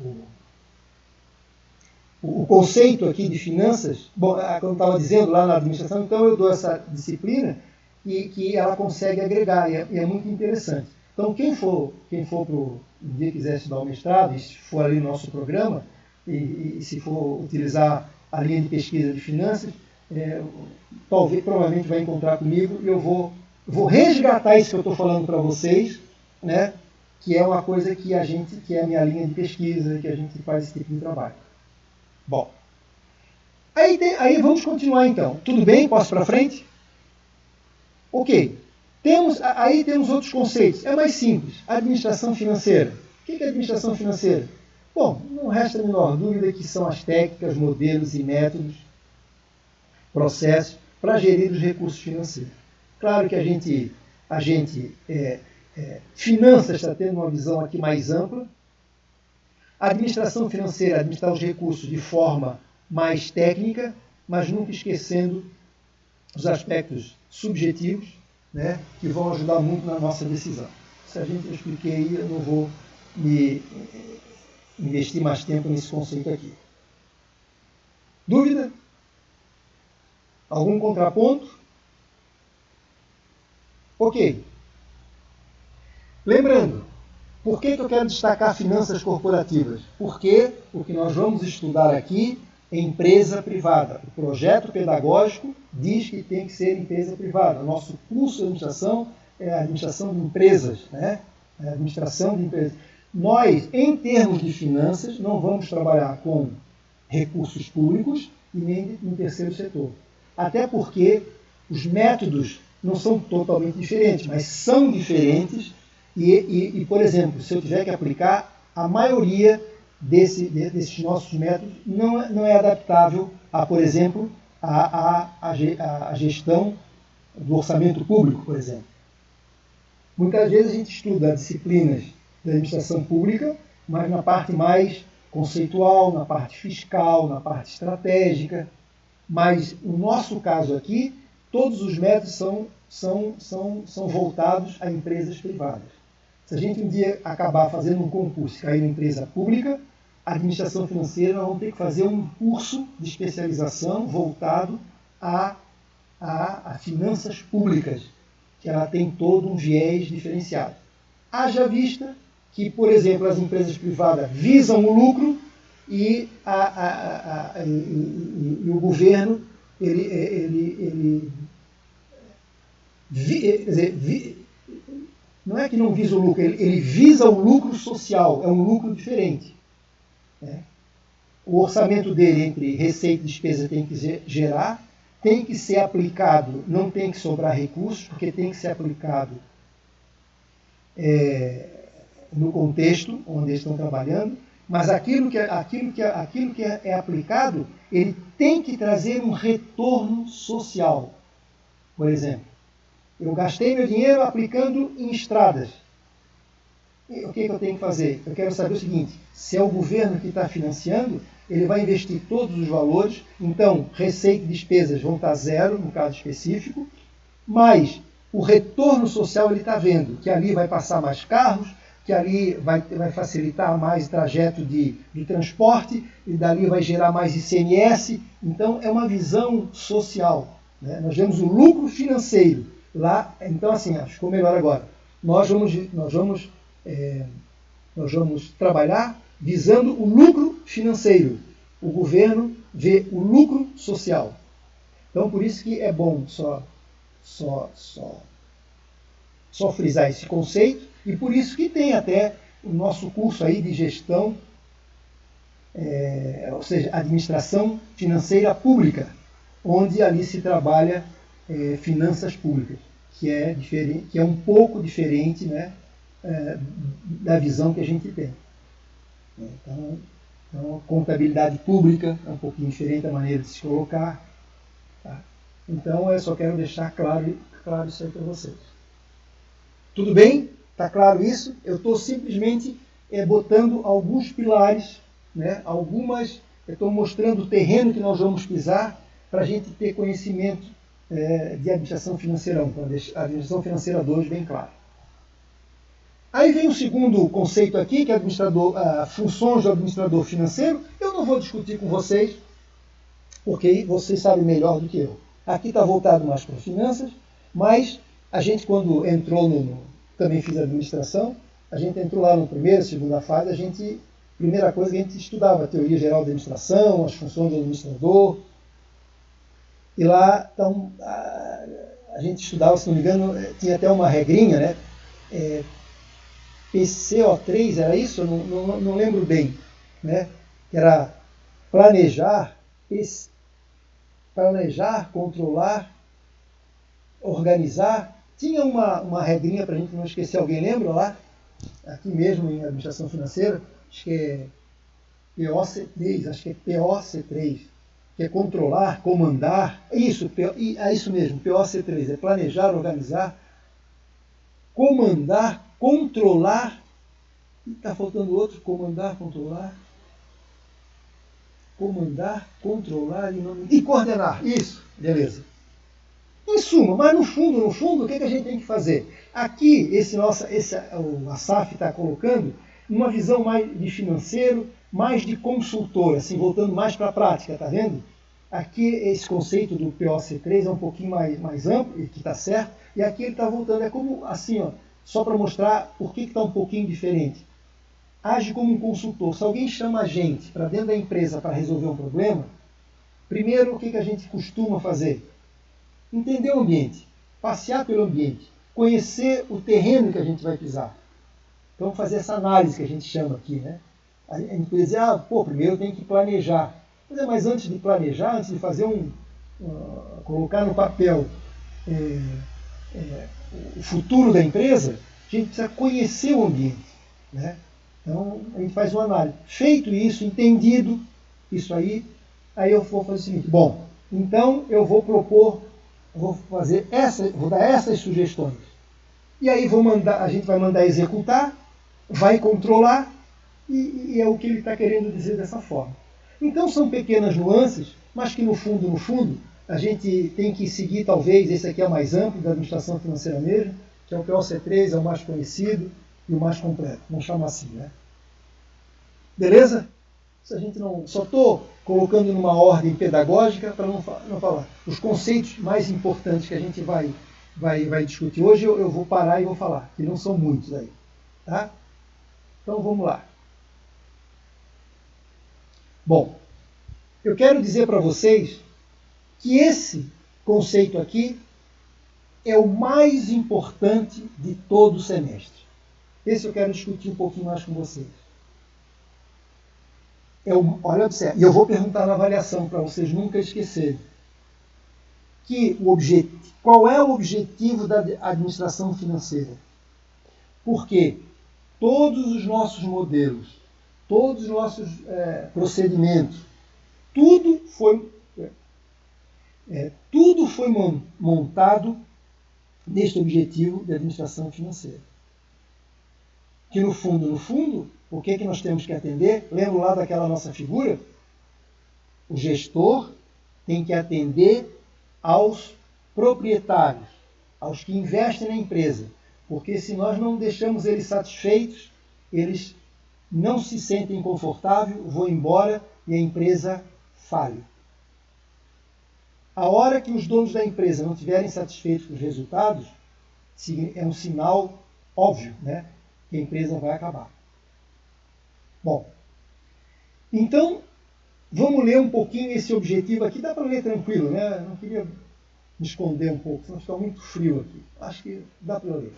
conceito aqui de finanças, bom, como eu estava dizendo lá na administração, então eu dou essa disciplina e que ela consegue agregar, e é muito interessante. Então quem for para um dia quiser estudar o mestrado, e se for ali no nosso programa, e se for utilizar a linha de pesquisa de finanças, provavelmente vai encontrar comigo e eu vou resgatar isso que eu estou falando para vocês, né, que é uma coisa que é a minha linha de pesquisa, que a gente faz esse tipo de trabalho. Bom, aí vamos continuar então. Tudo bem? Posso para frente? Ok. Aí temos outros conceitos. É mais simples. Administração financeira. O que é administração financeira? Bom, não resta a menor dúvida que são as técnicas, modelos e métodos, processos para gerir os recursos financeiros. Claro que a gente finanças está tendo uma visão aqui mais ampla. A administração financeira, administrar os recursos de forma mais técnica, mas nunca esquecendo os aspectos subjetivos, né, que vão ajudar muito na nossa decisão. Se a gente expliquei aí, eu não vou me investir mais tempo nesse conceito aqui. Dúvida? Algum contraponto? Ok. Lembrando, por que eu quero destacar finanças corporativas? Porque o que nós vamos estudar aqui é empresa privada. O projeto pedagógico diz que tem que ser empresa privada. O nosso curso de administração é a administração de empresas, né? É a administração de empresas. Nós, em termos de finanças, não vamos trabalhar com recursos públicos e nem no terceiro setor. Até porque os métodos não são totalmente diferentes, mas são diferentes e, por exemplo, se eu tiver que aplicar, a maioria desses nossos métodos não é adaptável a, por exemplo, a gestão do orçamento público, por exemplo. Muitas vezes a gente estuda disciplinas da administração pública, mas na parte mais conceitual, na parte fiscal, na parte estratégica. Mas no nosso caso aqui, todos os métodos são voltados a empresas privadas. Se a gente um dia acabar fazendo um concurso e cair na empresa pública, a administração financeira nós vamos ter que fazer um curso de especialização voltado a finanças públicas, que ela tem todo um viés diferenciado. Haja vista que, por exemplo, as empresas privadas visam o lucro e o governo não é que não visa o lucro, ele visa o lucro social, é um lucro diferente. Né? O orçamento dele entre receita e despesa tem que gerar, tem que ser aplicado, não tem que sobrar recursos, porque tem que ser aplicado no contexto onde eles estão trabalhando, mas aquilo que é aplicado, ele tem que trazer um retorno social. Por exemplo, eu gastei meu dinheiro aplicando em estradas. E o que eu tenho que fazer? Eu quero saber o seguinte, se é o governo que está financiando, ele vai investir todos os valores, então receita e despesas vão estar zero, no caso específico, mas o retorno social ele está vendo, que ali vai passar mais carros, que ali vai facilitar mais o trajeto de transporte, e dali vai gerar mais ICMS, então é uma visão social. Né? Nós vemos o lucro financeiro lá, então assim, ficou melhor agora. Nós vamos trabalhar visando o lucro financeiro. O governo vê o lucro social. Então, por isso que é bom só frisar esse conceito, e por isso que tem até o nosso curso aí de gestão, ou seja, administração financeira pública, onde ali se trabalha finanças públicas, que é um pouco diferente, né, da visão que a gente tem. Então, a contabilidade pública é um pouquinho diferente a maneira de se colocar. Tá? Então, eu só quero deixar claro isso aí para vocês. Tudo bem? Está claro isso? Eu estou simplesmente botando alguns pilares, né? Eu estou mostrando o terreno que nós vamos pisar para a gente ter conhecimento de administração financeira, para deixar a administração financeira 2 bem claro. Aí vem o segundo conceito aqui, que é funções do administrador financeiro. Eu não vou discutir com vocês, porque vocês sabem melhor do que eu. Aqui está voltado mais para finanças, mas a gente, quando entrou também fiz administração, a gente entrou lá no primeira, segunda fase, primeira coisa que a gente estudava, a teoria geral da administração, as funções do administrador. E lá, então, a gente estudava, se não me engano, tinha até uma regrinha, né? PCO3, era isso? Eu não lembro bem. Né? Que era planejar, controlar, organizar. Tinha uma regrinha para a gente não esquecer. Alguém lembra lá? Aqui mesmo em administração financeira, acho que é POC3, que é controlar, comandar. Isso mesmo, POC3, é planejar, organizar, comandar, controlar. Está faltando outro, comandar, controlar e coordenar. Isso, beleza. Em suma, mas no fundo, o que a gente tem que fazer? Aqui, o Assaf está colocando uma visão mais de financeiro, mais de consultor, assim, voltando mais para a prática, tá vendo? Aqui esse conceito do POC3 é um pouquinho mais amplo, e que está certo, e aqui ele está voltando, é como assim, ó, só para mostrar por que está um pouquinho diferente. Age como um consultor. Se alguém chama a gente para dentro da empresa para resolver um problema, primeiro o que a gente costuma fazer? Entender o ambiente, passear pelo ambiente, conhecer o terreno que a gente vai pisar. Então, fazer essa análise que a gente chama aqui, né? A gente pode dizer, primeiro tem que planejar. Mas antes de planejar, antes de fazer colocar no papel o futuro da empresa, a gente precisa conhecer o ambiente, né? Então, a gente faz uma análise. Feito isso, entendido isso aí eu vou fazer o seguinte, então eu vou dar essas sugestões. E aí a gente vai mandar executar, vai controlar, e é o que ele está querendo dizer dessa forma. Então são pequenas nuances, mas que no fundo, a gente tem que seguir, talvez, esse aqui é o mais amplo, da administração financeira mesmo, que é o POC3, é o mais conhecido e o mais completo, vamos chamar assim, né? Beleza? Se a gente não... Só estou colocando numa ordem pedagógica para não falar. Os conceitos mais importantes que a gente vai discutir hoje, eu vou parar e vou falar, que não são muitos aí. Tá? Então vamos lá. Bom, eu quero dizer para vocês que esse conceito aqui é o mais importante de todo o semestre. Esse eu quero discutir um pouquinho mais com vocês. Olha, e eu vou perguntar na avaliação para vocês nunca esquecerem. Qual é o objetivo da administração financeira? Porque todos os nossos modelos, todos os nossos procedimentos, tudo foi montado neste objetivo de administração financeira. Que no fundo, o que nós temos que atender? Lembra lá daquela nossa figura? O gestor tem que atender aos proprietários, aos que investem na empresa. Porque se nós não deixamos eles satisfeitos, eles não se sentem confortáveis, vão embora e a empresa falha. A hora que os donos da empresa não estiverem satisfeitos com os resultados, é um sinal óbvio, né, que a empresa vai acabar. Bom, então, vamos ler um pouquinho esse objetivo aqui. Dá para ler tranquilo, né? Não queria me esconder um pouco, senão fica muito frio aqui. Acho que dá para ler.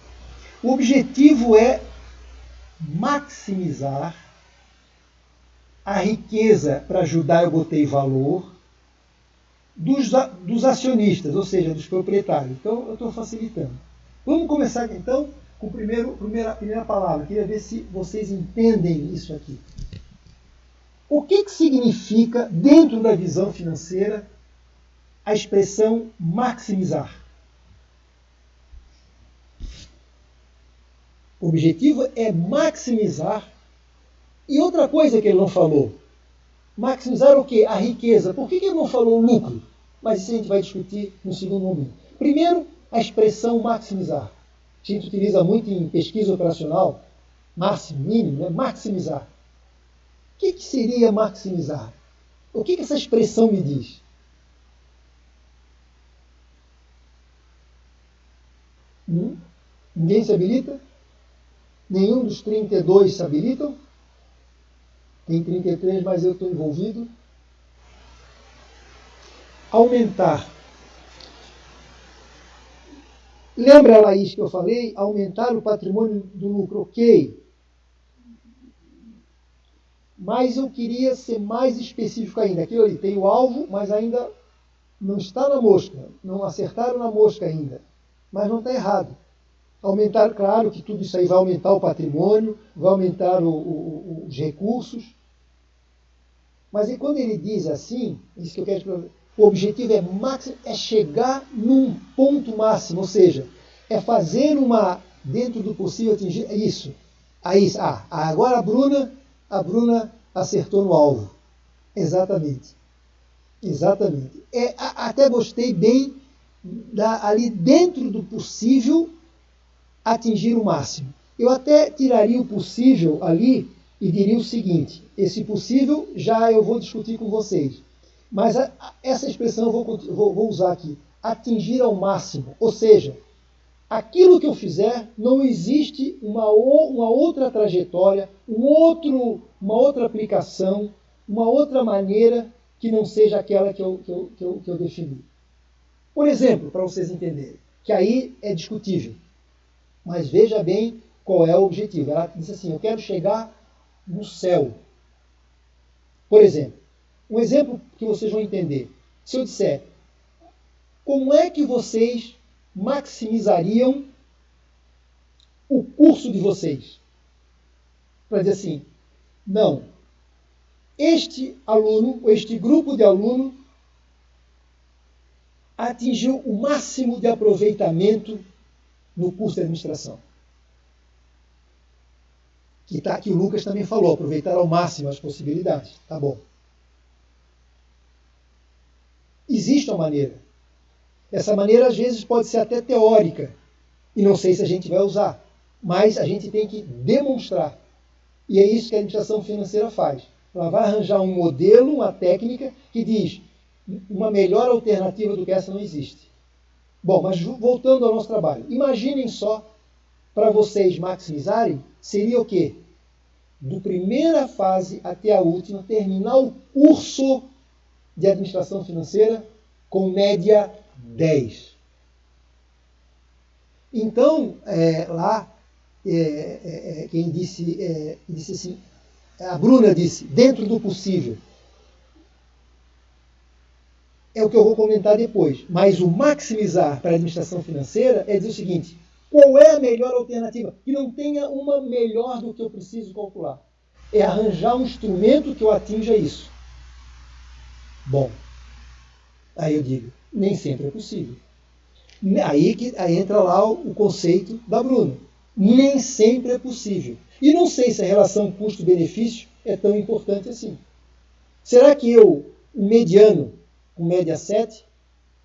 O objetivo é maximizar a riqueza, para ajudar, eu botei valor, dos acionistas, ou seja, dos proprietários. Então, eu estou facilitando. Vamos começar, então, com a primeira palavra. Queria ver se vocês entendem isso aqui. O que significa, dentro da visão financeira, a expressão maximizar? O objetivo é maximizar. E outra coisa que ele não falou. Maximizar o quê? A riqueza. Por que ele não falou lucro? Mas isso a gente vai discutir no segundo momento. Primeiro, a expressão maximizar. A gente utiliza muito em pesquisa operacional, máximo, mínimo, né? Maximizar. O que seria maximizar? O que essa expressão me diz? Ninguém se habilita? Nenhum dos 32 se habilitam? Tem 33, mas eu estou envolvido. Aumentar. Lembra, Laís, que eu falei? Aumentar o patrimônio do lucro. Ok. Mas eu queria ser mais específico ainda. Aquilo ali tem o alvo, mas ainda não está na mosca. Não acertaram na mosca ainda. Mas não está errado. Aumentar, claro que tudo isso aí vai aumentar o patrimônio, vai aumentar os recursos. Mas e quando ele diz assim, isso que eu quero, o objetivo é chegar num ponto máximo, ou seja, é fazer dentro do possível atingir isso. Aí, agora a Bruna acertou no alvo. Exatamente. Exatamente. Até gostei bem ali dentro do possível, atingir o máximo. Eu até tiraria o possível ali e diria o seguinte, esse possível já eu vou discutir com vocês, mas essa expressão eu vou usar aqui, atingir ao máximo, ou seja, aquilo que eu fizer, não existe uma outra trajetória, uma outra aplicação, uma outra maneira que não seja aquela que eu defini. Por exemplo, para vocês entenderem, que aí é discutível, mas veja bem qual é o objetivo. Ela disse assim, eu quero chegar no céu. Por exemplo, um exemplo que vocês vão entender. Se eu disser, como é que vocês maximizariam o curso de vocês? Para dizer assim, não, este aluno, este grupo de aluno, atingiu o máximo de aproveitamento no curso de administração. Que o Lucas também falou, aproveitar ao máximo as possibilidades. Tá bom. Existe uma maneira. Essa maneira, às vezes, pode ser até teórica. E não sei se a gente vai usar. Mas a gente tem que demonstrar. E é isso que a administração financeira faz. Ela vai arranjar um modelo, uma técnica, que diz uma melhor alternativa do que essa não existe. Bom, mas voltando ao nosso trabalho. Imaginem só, para vocês maximizarem, seria o quê? Do primeira fase até a última, terminar o curso de administração financeira com média 10. Então, quem disse assim, a Bruna disse, dentro do possível. É o que eu vou comentar depois. Mas o maximizar para a administração financeira é dizer o seguinte, qual é a melhor alternativa? Que não tenha uma melhor do que eu preciso calcular. É arranjar um instrumento que eu atinja isso. Bom, aí eu digo, nem sempre é possível. Aí entra lá o conceito da Bruna. Nem sempre é possível. E não sei se a relação custo-benefício é tão importante assim. Será que o mediano, com média 7,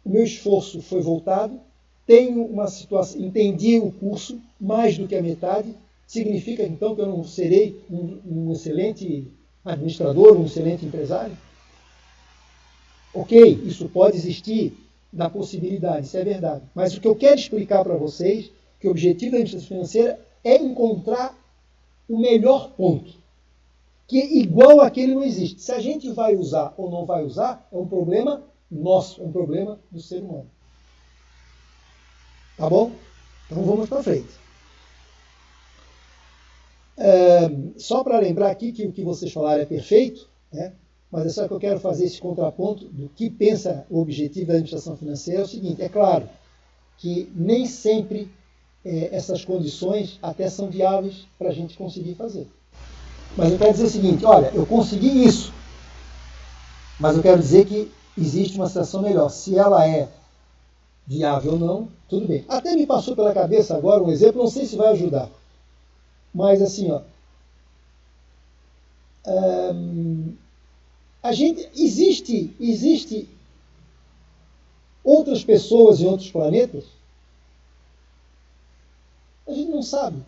o meu esforço foi voltado, tenho uma situação, entendi o curso mais do que a metade, significa então que eu não serei um excelente administrador, um excelente empresário? Ok, isso pode existir da possibilidade, isso é verdade. Mas o que eu quero explicar para vocês, que o objetivo da administração financeira é encontrar o melhor ponto, que igual àquele não existe. Se a gente vai usar ou não vai usar, é um problema nosso, é um problema do ser humano. Tá bom? Então vamos para frente. Só para lembrar aqui que o que vocês falaram é perfeito, né? Mas é só que eu quero fazer esse contraponto do que pensa o objetivo da administração financeira. É o seguinte, é claro que nem sempre essas condições até são viáveis para a gente conseguir fazer. Mas eu quero dizer o seguinte, olha, eu consegui isso, mas eu quero dizer que existe uma situação melhor. Se ela é viável ou não, tudo bem. Até me passou pela cabeça agora um exemplo, não sei se vai ajudar. Mas assim, ó, existe outras pessoas em outros planetas? A gente não sabe.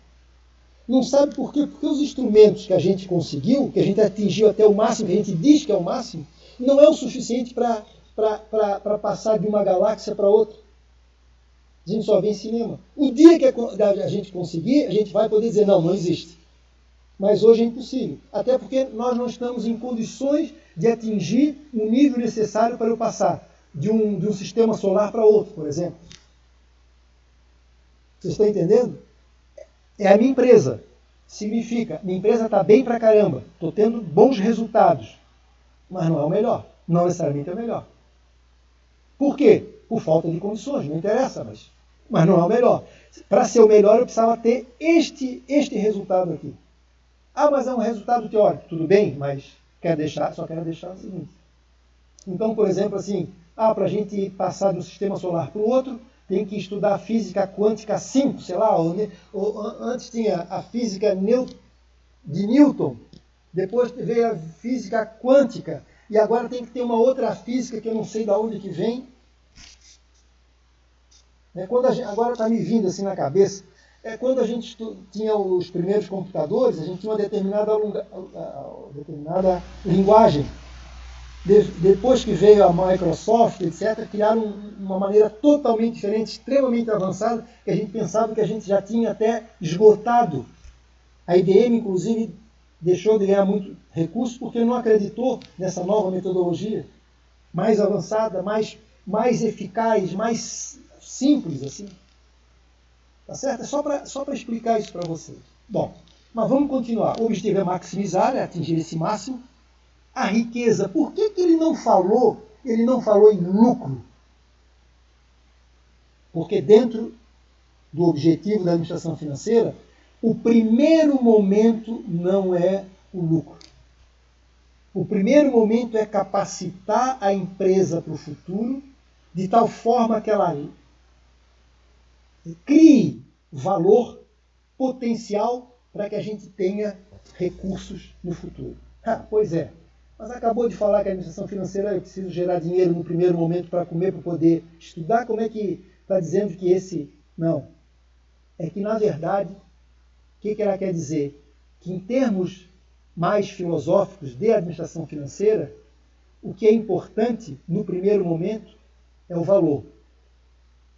Não sabe por quê? Porque os instrumentos que a gente conseguiu, que a gente atingiu até o máximo, que a gente diz que é o máximo, não é o suficiente para passar de uma galáxia para outra. A gente só vê em cinema. O dia que a gente conseguir, a gente vai poder dizer, não existe. Mas hoje é impossível. Até porque nós não estamos em condições de atingir o nível necessário para eu passar de um sistema solar para outro, por exemplo. Vocês estão entendendo? É a minha empresa. Significa, minha empresa está bem pra caramba, estou tendo bons resultados, mas não é o melhor. Não necessariamente é o melhor. Por quê? Por falta de condições, não interessa, mas não é o melhor. Para ser o melhor, eu precisava ter este resultado aqui. Ah, mas é um resultado teórico. Tudo bem, mas só quero deixar o seguinte. Então, por exemplo, assim, para a gente passar de um sistema solar para o outro, tem que estudar física quântica 5, sei lá, ou antes tinha a física de Newton, depois veio a física quântica, e agora tem que ter uma outra física que eu não sei de onde que vem. Agora está me vindo assim na cabeça, quando a gente tinha os primeiros computadores, a gente tinha uma determinada linguagem. Depois que veio a Microsoft, etc., criaram uma maneira totalmente diferente, extremamente avançada, que a gente pensava que a gente já tinha até esgotado. A IBM, inclusive, deixou de ganhar muito recurso porque não acreditou nessa nova metodologia, mais avançada, mais eficaz, mais simples, assim. Tá certo? É só para explicar isso para vocês. Bom, mas vamos continuar. O objetivo é maximizar, é atingir esse máximo. A riqueza, por que ele não falou em lucro? Porque dentro do objetivo da administração financeira, o primeiro momento não é o lucro. O primeiro momento é capacitar a empresa para o futuro, de tal forma que ela crie valor potencial para que a gente tenha recursos no futuro. Pois é, mas acabou de falar que a administração financeira eu preciso gerar dinheiro no primeiro momento para comer, para poder estudar. Como é que está dizendo que esse... Não. É que, na verdade, o que ela quer dizer? Que em termos mais filosóficos de administração financeira, o que é importante no primeiro momento é o valor.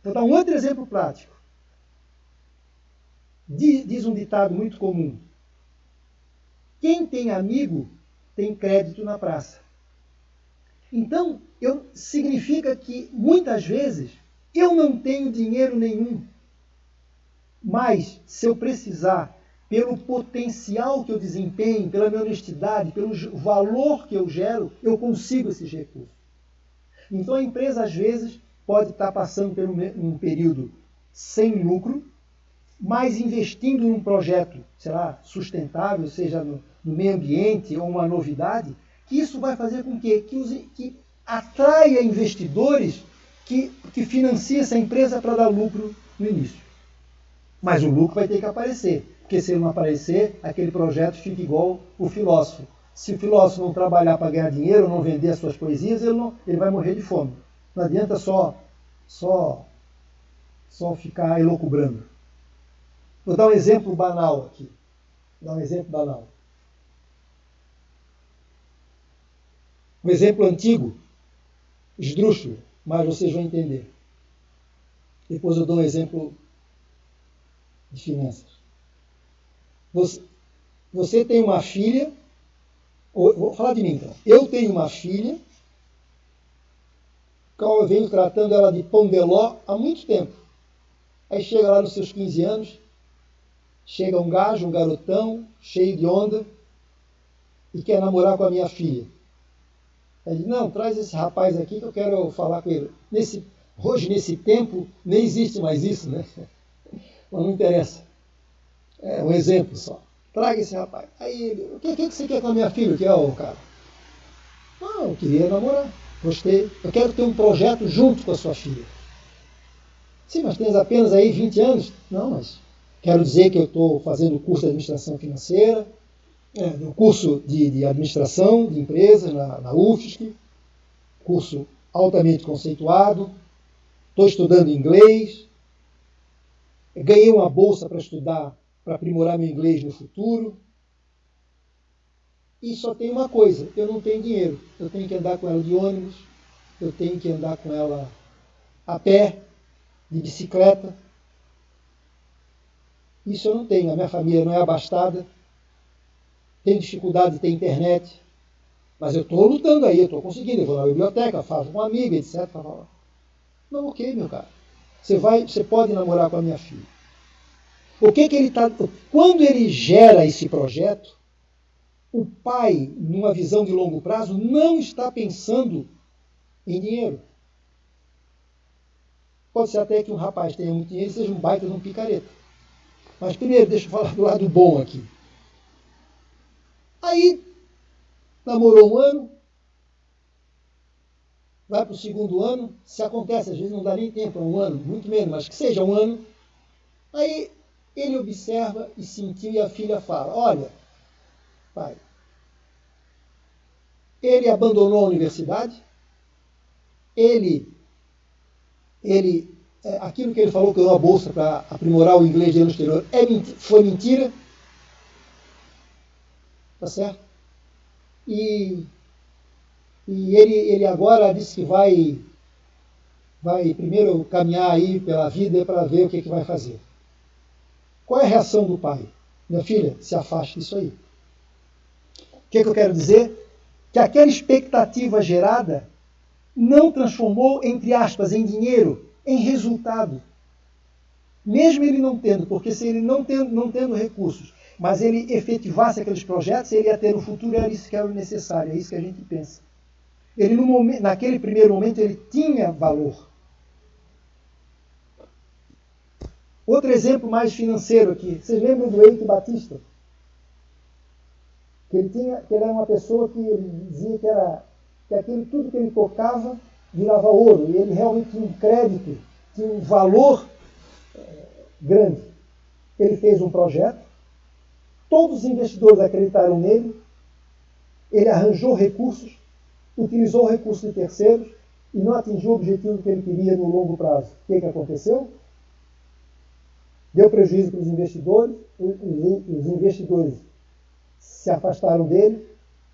Vou dar um outro exemplo prático. Diz um ditado muito comum: quem tem amigo tem crédito na praça. Então, significa que muitas vezes eu não tenho dinheiro nenhum, mas se eu precisar, pelo potencial que eu desempenho, pela minha honestidade, pelo valor que eu gero, eu consigo esses recursos. Então a empresa às vezes pode estar passando por um período sem lucro, mas investindo num projeto, sei lá, sustentável, seja no meio ambiente ou uma novidade, que isso vai fazer com que atraia investidores que financiem essa empresa para dar lucro no início. Mas o lucro vai ter que aparecer, porque se ele não aparecer, aquele projeto fica igual o filósofo. Se o filósofo não trabalhar para ganhar dinheiro, não vender as suas poesias, ele vai morrer de fome. Não adianta só ficar elucubrando. Vou dar um exemplo banal aqui. Um exemplo antigo, esdrúxulo, mas vocês vão entender. Depois eu dou um exemplo de finanças. Você tem uma filha, vou falar de mim então. Eu tenho uma filha, que eu venho tratando ela de pão de ló há muito tempo. Aí chega lá nos seus 15 anos, chega um gajo, um garotão, cheio de onda, e quer namorar com a minha filha. Aí diz, não, traz esse rapaz aqui que eu quero falar com ele. Hoje, nesse tempo, nem existe mais isso, né? Mas não interessa. É um exemplo só. Traga esse rapaz. Aí ele, o que você quer com a minha filha? Que é o cara? Eu queria namorar. Gostei. Eu quero ter um projeto junto com a sua filha. Sim, mas tens apenas aí 20 anos? Não, mas quero dizer que eu estou fazendo o curso de administração financeira, o curso de administração de empresas na UFSC, curso altamente conceituado, estou estudando inglês, ganhei uma bolsa para estudar, para aprimorar meu inglês no futuro. E só tem uma coisa, eu não tenho dinheiro. Eu tenho que andar com ela de ônibus, eu tenho que andar com ela a pé, de bicicleta. Isso eu não tenho, a minha família não é abastada, tenho dificuldade de ter internet, mas eu estou lutando aí, eu estou conseguindo, eu vou na biblioteca, falo com um amigo, etc. Não, ok, meu cara, você pode namorar com a minha filha. Quando ele gera esse projeto, o pai, numa visão de longo prazo, não está pensando em dinheiro. Pode ser até que um rapaz tenha muito dinheiro e seja um baita de um picareta. Mas primeiro, deixa eu falar do lado bom aqui. Aí, namorou um ano, vai para o segundo ano, se acontece, às vezes não dá nem tempo, é um ano, muito menos, mas que seja um ano. Aí ele observa e sentiu e a filha fala, olha, pai, ele abandonou a universidade, ele aquilo que ele falou que deu a bolsa para aprimorar o inglês dele no exterior foi mentira. Tá certo? E ele agora disse que vai primeiro caminhar aí pela vida para ver o que vai fazer. Qual é a reação do pai? Minha filha, se afaste disso aí. O que eu quero dizer? Que aquela expectativa gerada não transformou, entre aspas, em dinheiro, em resultado. Mesmo ele não tendo, porque se ele não tendo recursos, mas ele efetivasse aqueles projetos, ele ia ter no futuro, era isso que era o necessário, é isso que a gente pensa. Ele, naquele primeiro momento, ele tinha valor. Outro exemplo mais financeiro aqui. Vocês lembram do Eike Batista? Que ele era uma pessoa que ele dizia que aquilo tudo que ele tocava virava ouro. E ele realmente tinha um crédito, tinha um valor grande. Ele fez um projeto, todos os investidores acreditaram nele, ele arranjou recursos, utilizou recursos de terceiros e não atingiu o objetivo que ele queria no longo prazo. O que aconteceu? Deu prejuízo para os investidores, os investidores se afastaram dele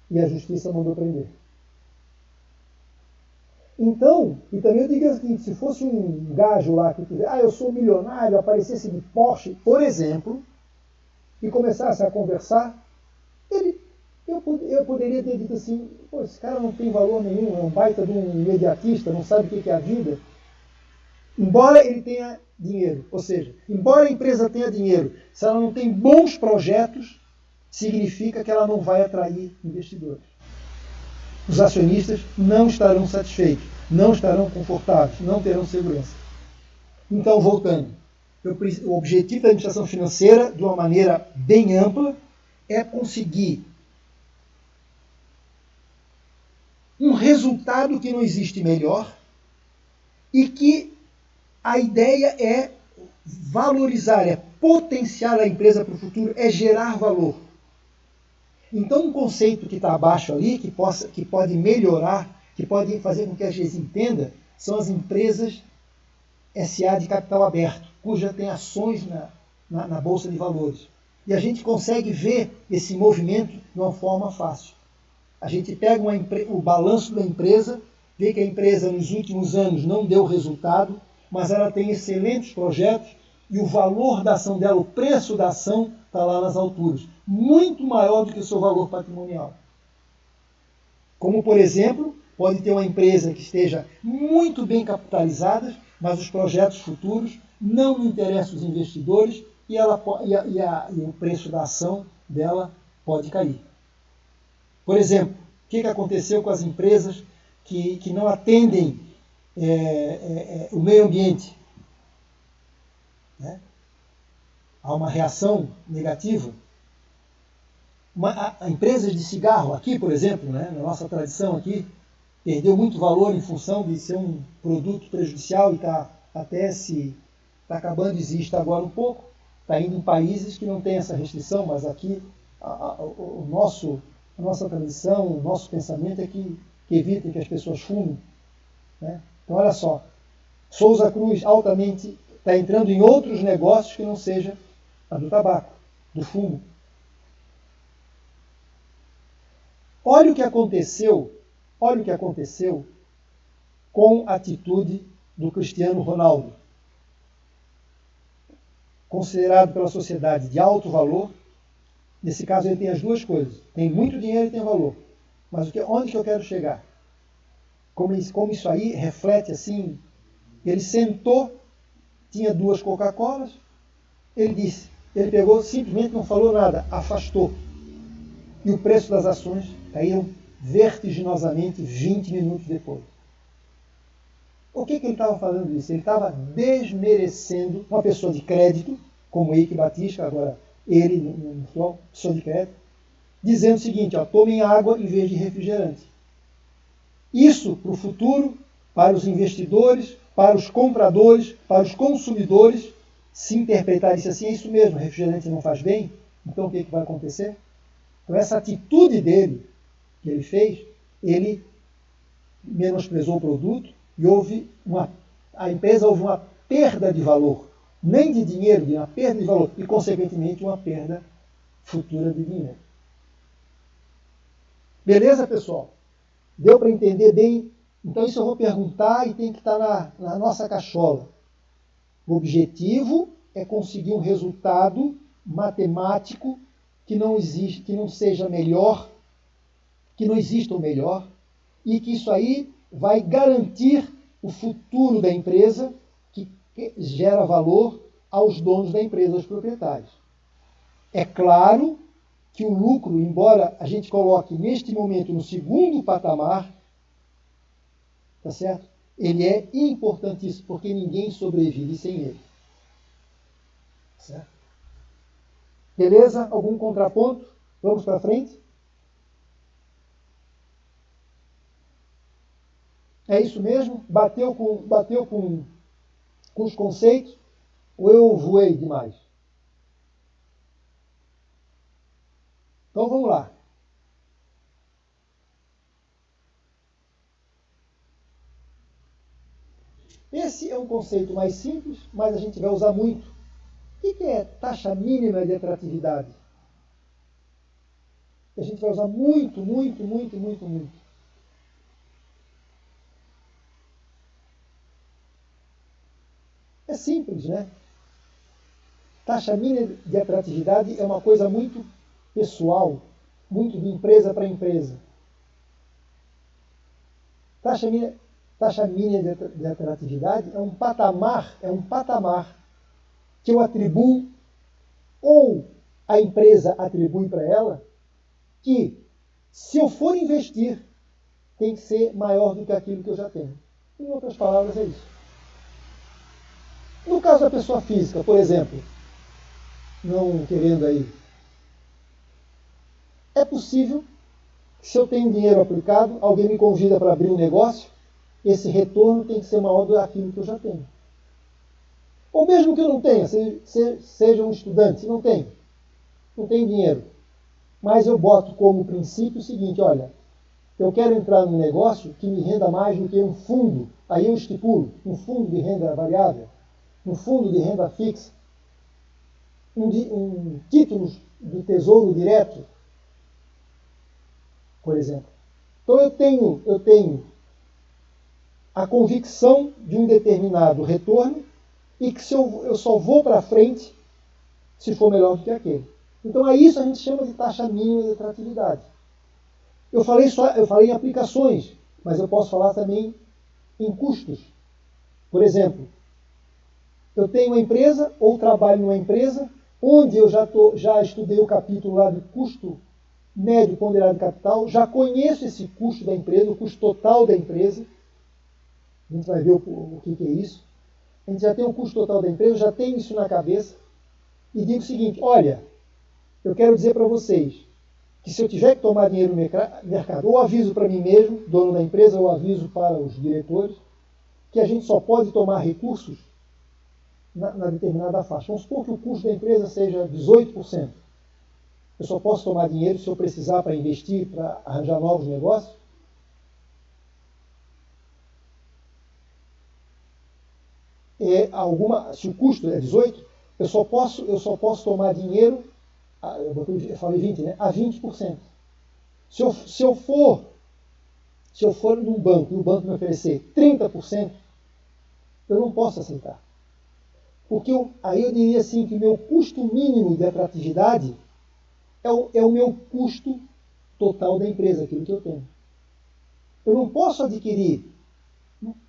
e a justiça mandou prender. Então, e também eu digo assim, se fosse um gajo lá que tivesse, eu sou milionário, aparecesse de Porsche, por exemplo, e começasse a conversar, eu poderia ter dito assim, pô, esse cara não tem valor nenhum, é um baita de um imediatista, não sabe o que é a vida. Embora ele tenha dinheiro, ou seja, embora a empresa tenha dinheiro, se ela não tem bons projetos, significa que ela não vai atrair investidores. Os acionistas não estarão satisfeitos, não estarão confortáveis, não terão segurança. Então, voltando, o objetivo da administração financeira, de uma maneira bem ampla, é conseguir um resultado que não existe melhor e que a ideia é valorizar, é potenciar a empresa para o futuro, é gerar valor. Então, um conceito que está abaixo ali, que pode melhorar, que pode fazer com que a gente entenda, são as empresas SA de capital aberto, cuja tem ações na Bolsa de Valores. E a gente consegue ver esse movimento de uma forma fácil. A gente pega o balanço da empresa, vê que a empresa nos últimos anos não deu resultado, mas ela tem excelentes projetos e o valor da ação dela, o preço da ação, está lá nas alturas. Muito maior do que o seu valor patrimonial. Como, por exemplo, pode ter uma empresa que esteja muito bem capitalizada, mas os projetos futuros não interessam os investidores e o preço da ação dela pode cair. Por exemplo, o que aconteceu com as empresas que não atendem o meio ambiente? Né? Há uma reação negativa. A empresa de cigarro aqui, por exemplo, né, na nossa tradição aqui, perdeu muito valor em função de ser um produto prejudicial e está acabando, existe agora um pouco, está indo em países que não têm essa restrição, mas aqui a nossa tradição, o nosso pensamento é que evita que as pessoas fumem. Né? Então, olha só, Souza Cruz altamente está entrando em outros negócios que não seja a do tabaco, do fumo. Olha o que aconteceu com a atitude do Cristiano Ronaldo. Considerado pela sociedade de alto valor, nesse caso ele tem as duas coisas. Tem muito dinheiro e tem valor. Mas onde que eu quero chegar? Como isso aí reflete assim, ele sentou, tinha 2 Coca-Colas, ele pegou, simplesmente não falou nada, afastou. E o preço das ações caíram vertiginosamente 20 minutos depois. O que ele estava fazendo isso? Ele estava desmerecendo uma pessoa de crédito, como Eike Batista, agora ele, no final, pessoa de crédito, dizendo o seguinte, tomem água em vez de refrigerante. Isso para o futuro, para os investidores, para os compradores, para os consumidores, se interpretar isso assim, é isso mesmo, refrigerante não faz bem, então o que vai acontecer? Então essa atitude dele, que ele fez, ele menosprezou o produto e a empresa houve uma perda de valor, nem de dinheiro, de uma perda de valor, e, consequentemente, uma perda futura de dinheiro. Beleza, pessoal? Deu para entender bem? Então, isso eu vou perguntar e tem que estar na nossa cachola. O objetivo é conseguir um resultado matemático que não existe, que não seja melhor, que não exista o melhor, e que isso aí vai garantir o futuro da empresa, que gera valor aos donos da empresa, aos proprietários. É claro que o lucro, embora a gente coloque neste momento no segundo patamar, tá certo? Ele é importantíssimo, porque ninguém sobrevive sem ele. Certo? Beleza? Algum contraponto? Vamos para frente? É isso mesmo? Bateu com os conceitos? Ou eu voei demais? Então vamos lá. Esse é um conceito mais simples, mas a gente vai usar muito. O que é taxa mínima de atratividade? A gente vai usar muito, muito, muito, muito, muito. É simples, né? Taxa mínima de atratividade é uma coisa muito pessoal, muito de empresa para empresa. Taxa mínima de atratividade é um patamar que eu atribuo, ou a empresa atribui para ela, que se eu for investir, tem que ser maior do que aquilo que eu já tenho. Em outras palavras, é isso. No caso da pessoa física, por exemplo, não querendo aí, é possível que se eu tenho dinheiro aplicado, alguém me convida para abrir um negócio, esse retorno tem que ser maior do que aquilo que eu já tenho. Ou mesmo que eu não tenha, seja um estudante, não tem dinheiro, mas eu boto como princípio o seguinte, olha, eu quero entrar num negócio que me renda mais do que um fundo, aí eu estipulo um fundo de renda variável, um fundo de renda fixa, um título do Tesouro Direto, por exemplo. Então eu tenho a convicção de um determinado retorno e que eu só vou para frente se for melhor do que aquele. Então é isso que a gente chama de taxa mínima de atratividade. Eu falei em aplicações, mas eu posso falar também em custos. Por exemplo, eu tenho uma empresa ou trabalho numa empresa onde eu já estudei o capítulo lá de custo médio ponderado de capital, já conheço esse custo da empresa, o custo total da empresa. A gente vai ver o que é isso. A gente já tem o custo total da empresa, já tenho isso na cabeça. E digo o seguinte, olha, eu quero dizer para vocês que se eu tiver que tomar dinheiro no mercado, ou aviso para mim mesmo, dono da empresa, ou aviso para os diretores, que a gente só pode tomar recursos na determinada faixa. Vamos supor que o custo da empresa seja 18%. Eu só posso tomar dinheiro se eu precisar para investir, para arranjar novos negócios. Se o custo é 18%, eu só posso tomar dinheiro, eu falei 20%, né? A 20%. Se eu for num banco e o banco me oferecer 30%, eu não posso aceitar. Porque aí eu diria assim que o meu custo mínimo de atratividade é o meu custo total da empresa, aquilo que eu tenho. Eu não posso adquirir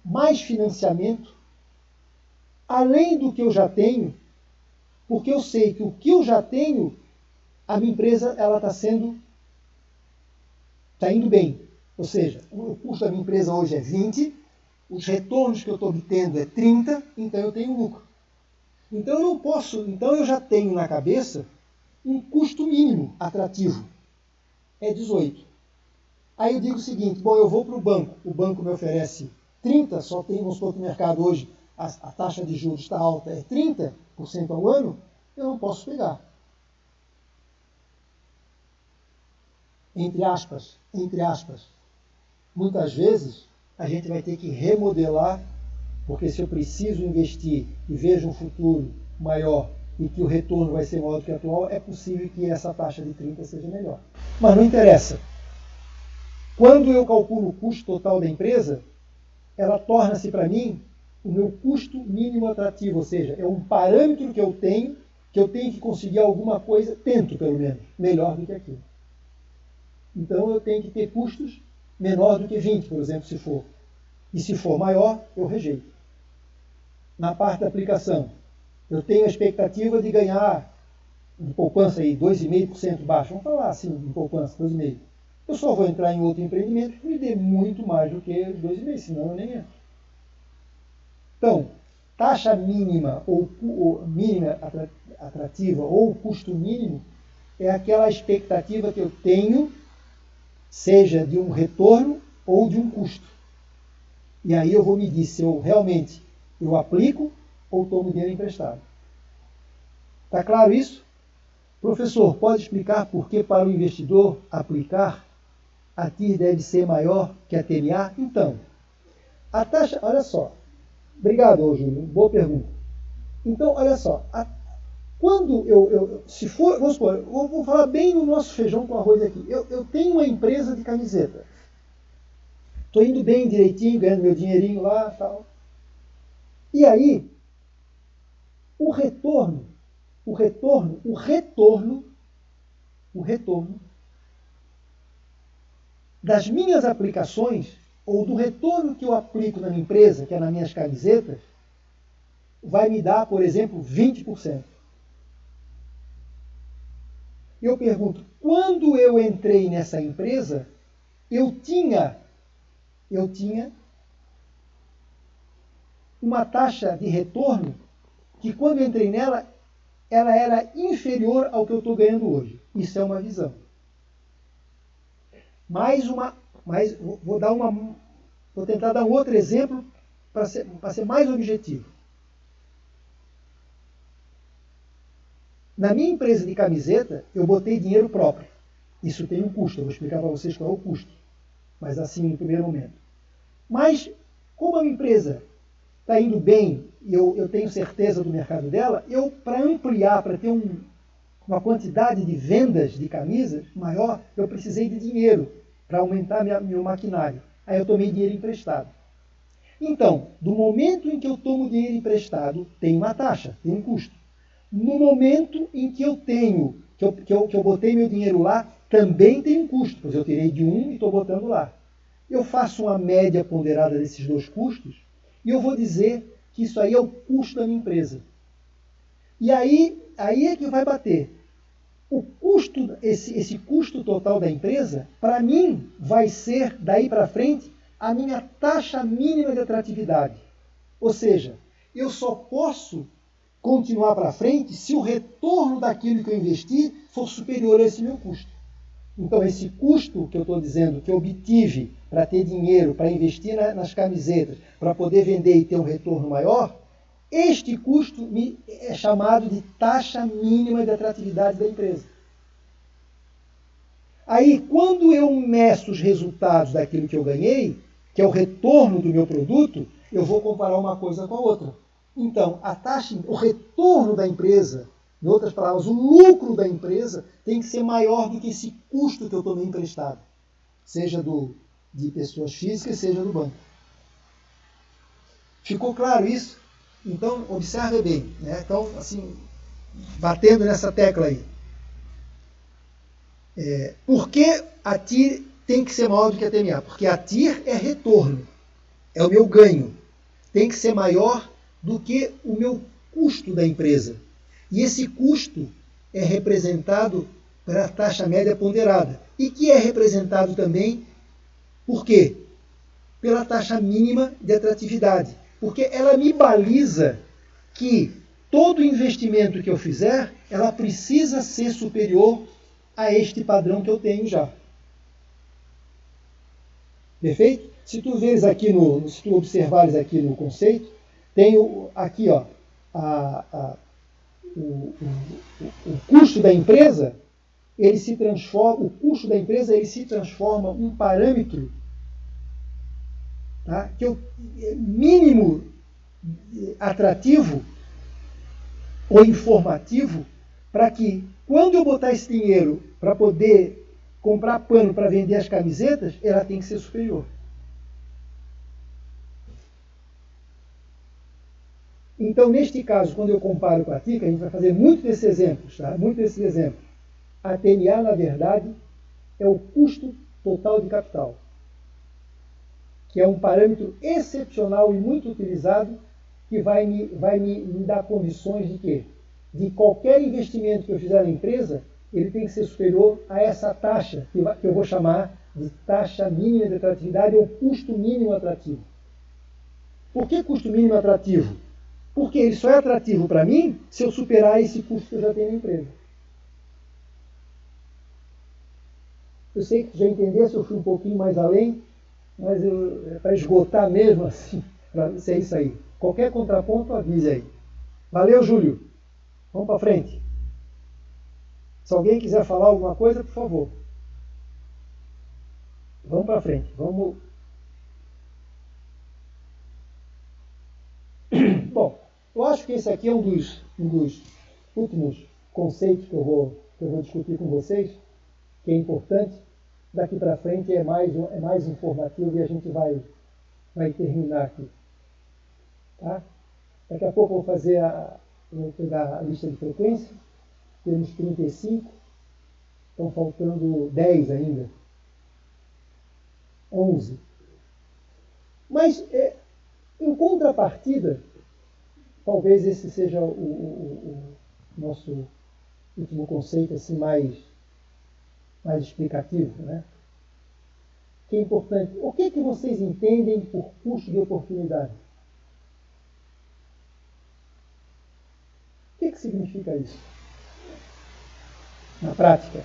mais financiamento além do que eu já tenho, porque eu sei que o que eu já tenho, a minha empresa ela está indo bem. Ou seja, o custo da minha empresa hoje é 20, os retornos que eu estou obtendo é 30, então eu tenho lucro. Então eu não posso, então eu já tenho na cabeça um custo mínimo atrativo, é 18. Aí eu digo o seguinte, bom, eu vou para o banco me oferece 30, só tem, vamos supor que o mercado hoje, a taxa de juros está alta, é 30% ao ano, eu não posso pegar. Entre aspas, muitas vezes a gente vai ter que remodelar Porque se eu preciso investir e vejo um futuro maior e que o retorno vai ser maior do que o atual, é possível que essa taxa de 30 seja melhor. Mas não interessa. Quando eu calculo o custo total da empresa, ela torna-se para mim o meu custo mínimo atrativo, ou seja, é um parâmetro que eu tenho que conseguir alguma coisa, tento pelo menos, melhor do que aquilo. Então eu tenho que ter custos menor do que 20, por exemplo, se for. E se for maior, eu rejeito. Na parte da aplicação, eu tenho a expectativa de ganhar de poupança aí 2,5% baixo. Vamos falar assim, de poupança, 2,5%. Eu só vou entrar em outro empreendimento que me dê muito mais do que 2,5%, senão eu nem entro. Então, taxa mínima ou mínima atrativa ou custo mínimo é aquela expectativa que eu tenho, seja de um retorno ou de um custo. E aí eu vou medir se eu realmente aplico ou tomo dinheiro emprestado. Está claro isso? Professor, pode explicar por que para o investidor aplicar a TIR deve ser maior que a TMA? Então, a taxa, olha só. Obrigado, Júlio, boa pergunta. Então, olha só, quando se for, vamos supor, vou falar bem no nosso feijão com arroz aqui. Eu tenho uma empresa de camiseta. Estou indo bem direitinho, ganhando meu dinheirinho lá e tal. E aí, o retorno das minhas aplicações, ou do retorno que eu aplico na minha empresa, que é nas minhas camisetas, vai me dar, por exemplo, 20%. Eu pergunto, quando eu entrei nessa empresa, eu tinha uma taxa de retorno que, quando eu entrei nela, ela era inferior ao que eu estou ganhando hoje. Isso é uma visão. Vou tentar dar um outro exemplo para ser mais objetivo. Na minha empresa de camiseta, eu botei dinheiro próprio. Isso tem um custo, eu vou explicar para vocês qual é o custo. Mas assim, no primeiro momento. Mas, como a minha empresa está indo bem e eu tenho certeza do mercado dela, para ampliar, para ter uma quantidade de vendas de camisas maior, eu precisei de dinheiro para aumentar meu maquinário. Aí eu tomei dinheiro emprestado. Então, do momento em que eu tomo dinheiro emprestado, tem uma taxa, tem um custo. No momento em que eu botei meu dinheiro lá, também tem um custo, pois eu tirei de um e estou botando lá. Eu faço uma média ponderada desses dois custos e eu vou dizer que isso aí é o custo da minha empresa. E aí é que vai bater. O custo, esse custo total da empresa, para mim, vai ser, daí para frente, a minha taxa mínima de atratividade. Ou seja, eu só posso continuar para frente se o retorno daquilo que eu investi for superior a esse meu custo. Então, esse custo que eu estou dizendo, que eu obtive para ter dinheiro, para investir nas camisetas, para poder vender e ter um retorno maior, este custo é chamado de taxa mínima de atratividade da empresa. Aí, quando eu meço os resultados daquilo que eu ganhei, que é o retorno do meu produto, eu vou comparar uma coisa com a outra. Então, o retorno da empresa, em outras palavras, o lucro da empresa tem que ser maior do que esse custo que eu tomei emprestado, seja de pessoas físicas, seja do banco. Ficou claro isso? Então, observe bem, né? Então, assim, batendo nessa tecla aí. Por que a TIR tem que ser maior do que a TMA? Porque a TIR é retorno, é o meu ganho. Tem que ser maior do que o meu custo da empresa. E esse custo é representado pela taxa média ponderada. E que é representado também, por quê? Pela taxa mínima de atratividade. Porque ela me baliza que todo investimento que eu fizer, ela precisa ser superior a este padrão que eu tenho já. Perfeito? Se tu veres aqui se tu observares aqui no conceito, tem aqui, ó, o custo da empresa, o custo da empresa ele se transforma um parâmetro, tá, mínimo atrativo ou informativo para que, quando eu botar esse dinheiro para poder comprar pano para vender as camisetas, ela tem que ser superior. Então, neste caso, quando eu comparo com a TICA, a gente vai fazer muito desses exemplos, tá? Muito desses exemplos. A TNA, na verdade, é o custo total de capital, que é um parâmetro excepcional e muito utilizado, que vai me dar condições de quê? De qualquer investimento que eu fizer na empresa, ele tem que ser superior a essa taxa, que eu vou chamar de taxa mínima de atratividade ou custo mínimo atrativo. Por que custo mínimo atrativo? Porque ele só é atrativo para mim se eu superar esse custo que eu já tenho na empresa. Eu sei que já entendesse, eu fui um pouquinho mais além, mas é para esgotar mesmo assim, para ser isso aí. Qualquer contraponto, avise aí. Valeu, Júlio. Vamos para frente. Se alguém quiser falar alguma coisa, por favor. Vamos para frente. Vamos. Bom, eu acho que esse aqui é um dos últimos conceitos que eu vou discutir com vocês, que é importante. Daqui para frente é mais informativo e a gente vai terminar aqui. Tá? Daqui a pouco eu vou pegar a lista de frequência. Temos 35. Estão faltando 10 ainda. 11. Mas, em contrapartida, talvez esse seja o nosso último conceito assim, mais explicativo, né? Que é importante. O que vocês entendem por custo de oportunidade? O que significa isso? Na prática.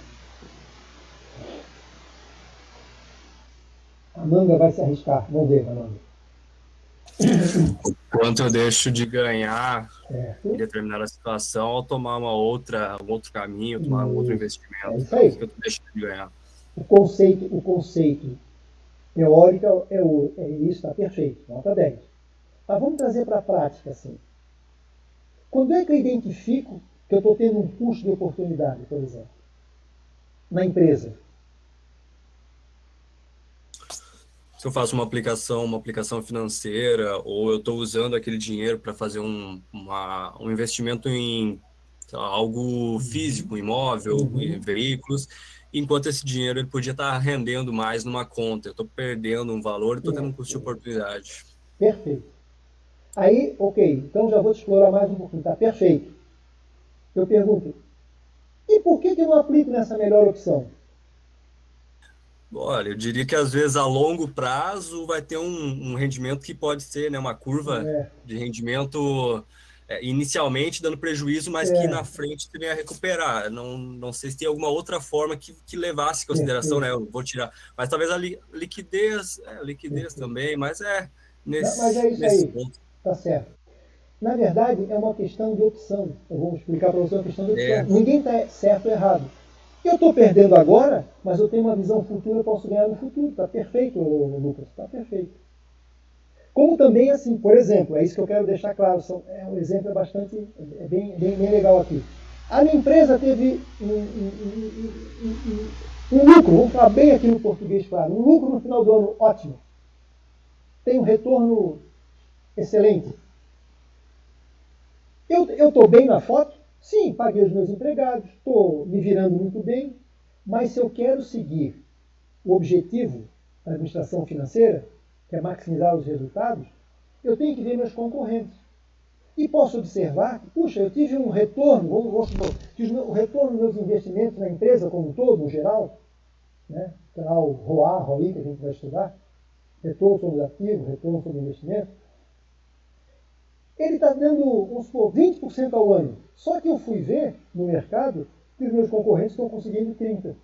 A Amanda vai se arriscar. Vamos ver, Amanda. Quanto eu deixo de ganhar em determinada situação ao tomar um outro caminho, tomar um outro investimento. É isso aí. Que eu deixo de ganhar. O conceito teórico é isso, está perfeito. Nota 10. Mas vamos trazer para a prática, assim. Quando é que eu identifico que eu estou tendo um custo de oportunidade, por exemplo, na empresa? Se eu faço uma aplicação financeira, ou eu estou usando aquele dinheiro para fazer um investimento em algo físico, imóvel, em veículos, enquanto esse dinheiro ele podia estar rendendo mais numa conta. Eu estou perdendo um valor e estou tendo um custo de oportunidade. Perfeito. Aí, ok, então já vou te explorar mais um pouquinho, tá perfeito. Eu pergunto, e por que eu não aplico nessa melhor opção? Olha, eu diria que às vezes a longo prazo vai ter um rendimento que pode ser, né, uma curva de rendimento inicialmente dando prejuízo, mas que na frente você venha a recuperar. Não sei se tem alguma outra forma que levasse em consideração, né? Eu vou tirar. Mas talvez a liquidez também, mas nesse ponto. Tá certo. Na verdade, é uma questão de opção. Eu vou explicar para você uma questão de opção. Ninguém está certo ou errado. Eu estou perdendo agora, mas eu tenho uma visão futura, eu posso ganhar no futuro. Está perfeito, Lucas, está perfeito. Como também, assim, por exemplo, é isso que eu quero deixar claro, um exemplo bem legal aqui. A minha empresa teve um lucro, vamos falar bem aqui no português, claro, um lucro no final do ano ótimo. Tem um retorno excelente. Eu estou bem na foto? Sim, paguei os meus empregados, estou me virando muito bem, mas se eu quero seguir o objetivo da administração financeira, que é maximizar os resultados, eu tenho que ver meus concorrentes. E posso observar que, puxa, eu tive um retorno, o retorno dos meus investimentos na empresa como um todo, no geral, né? Que é lá o ROI que a gente vai estudar, retorno sobre os ativos, retorno sobre o investimento, ele está dando, vamos supor, 20% ao ano. Só que eu fui ver no mercado que os meus concorrentes estão conseguindo 30%.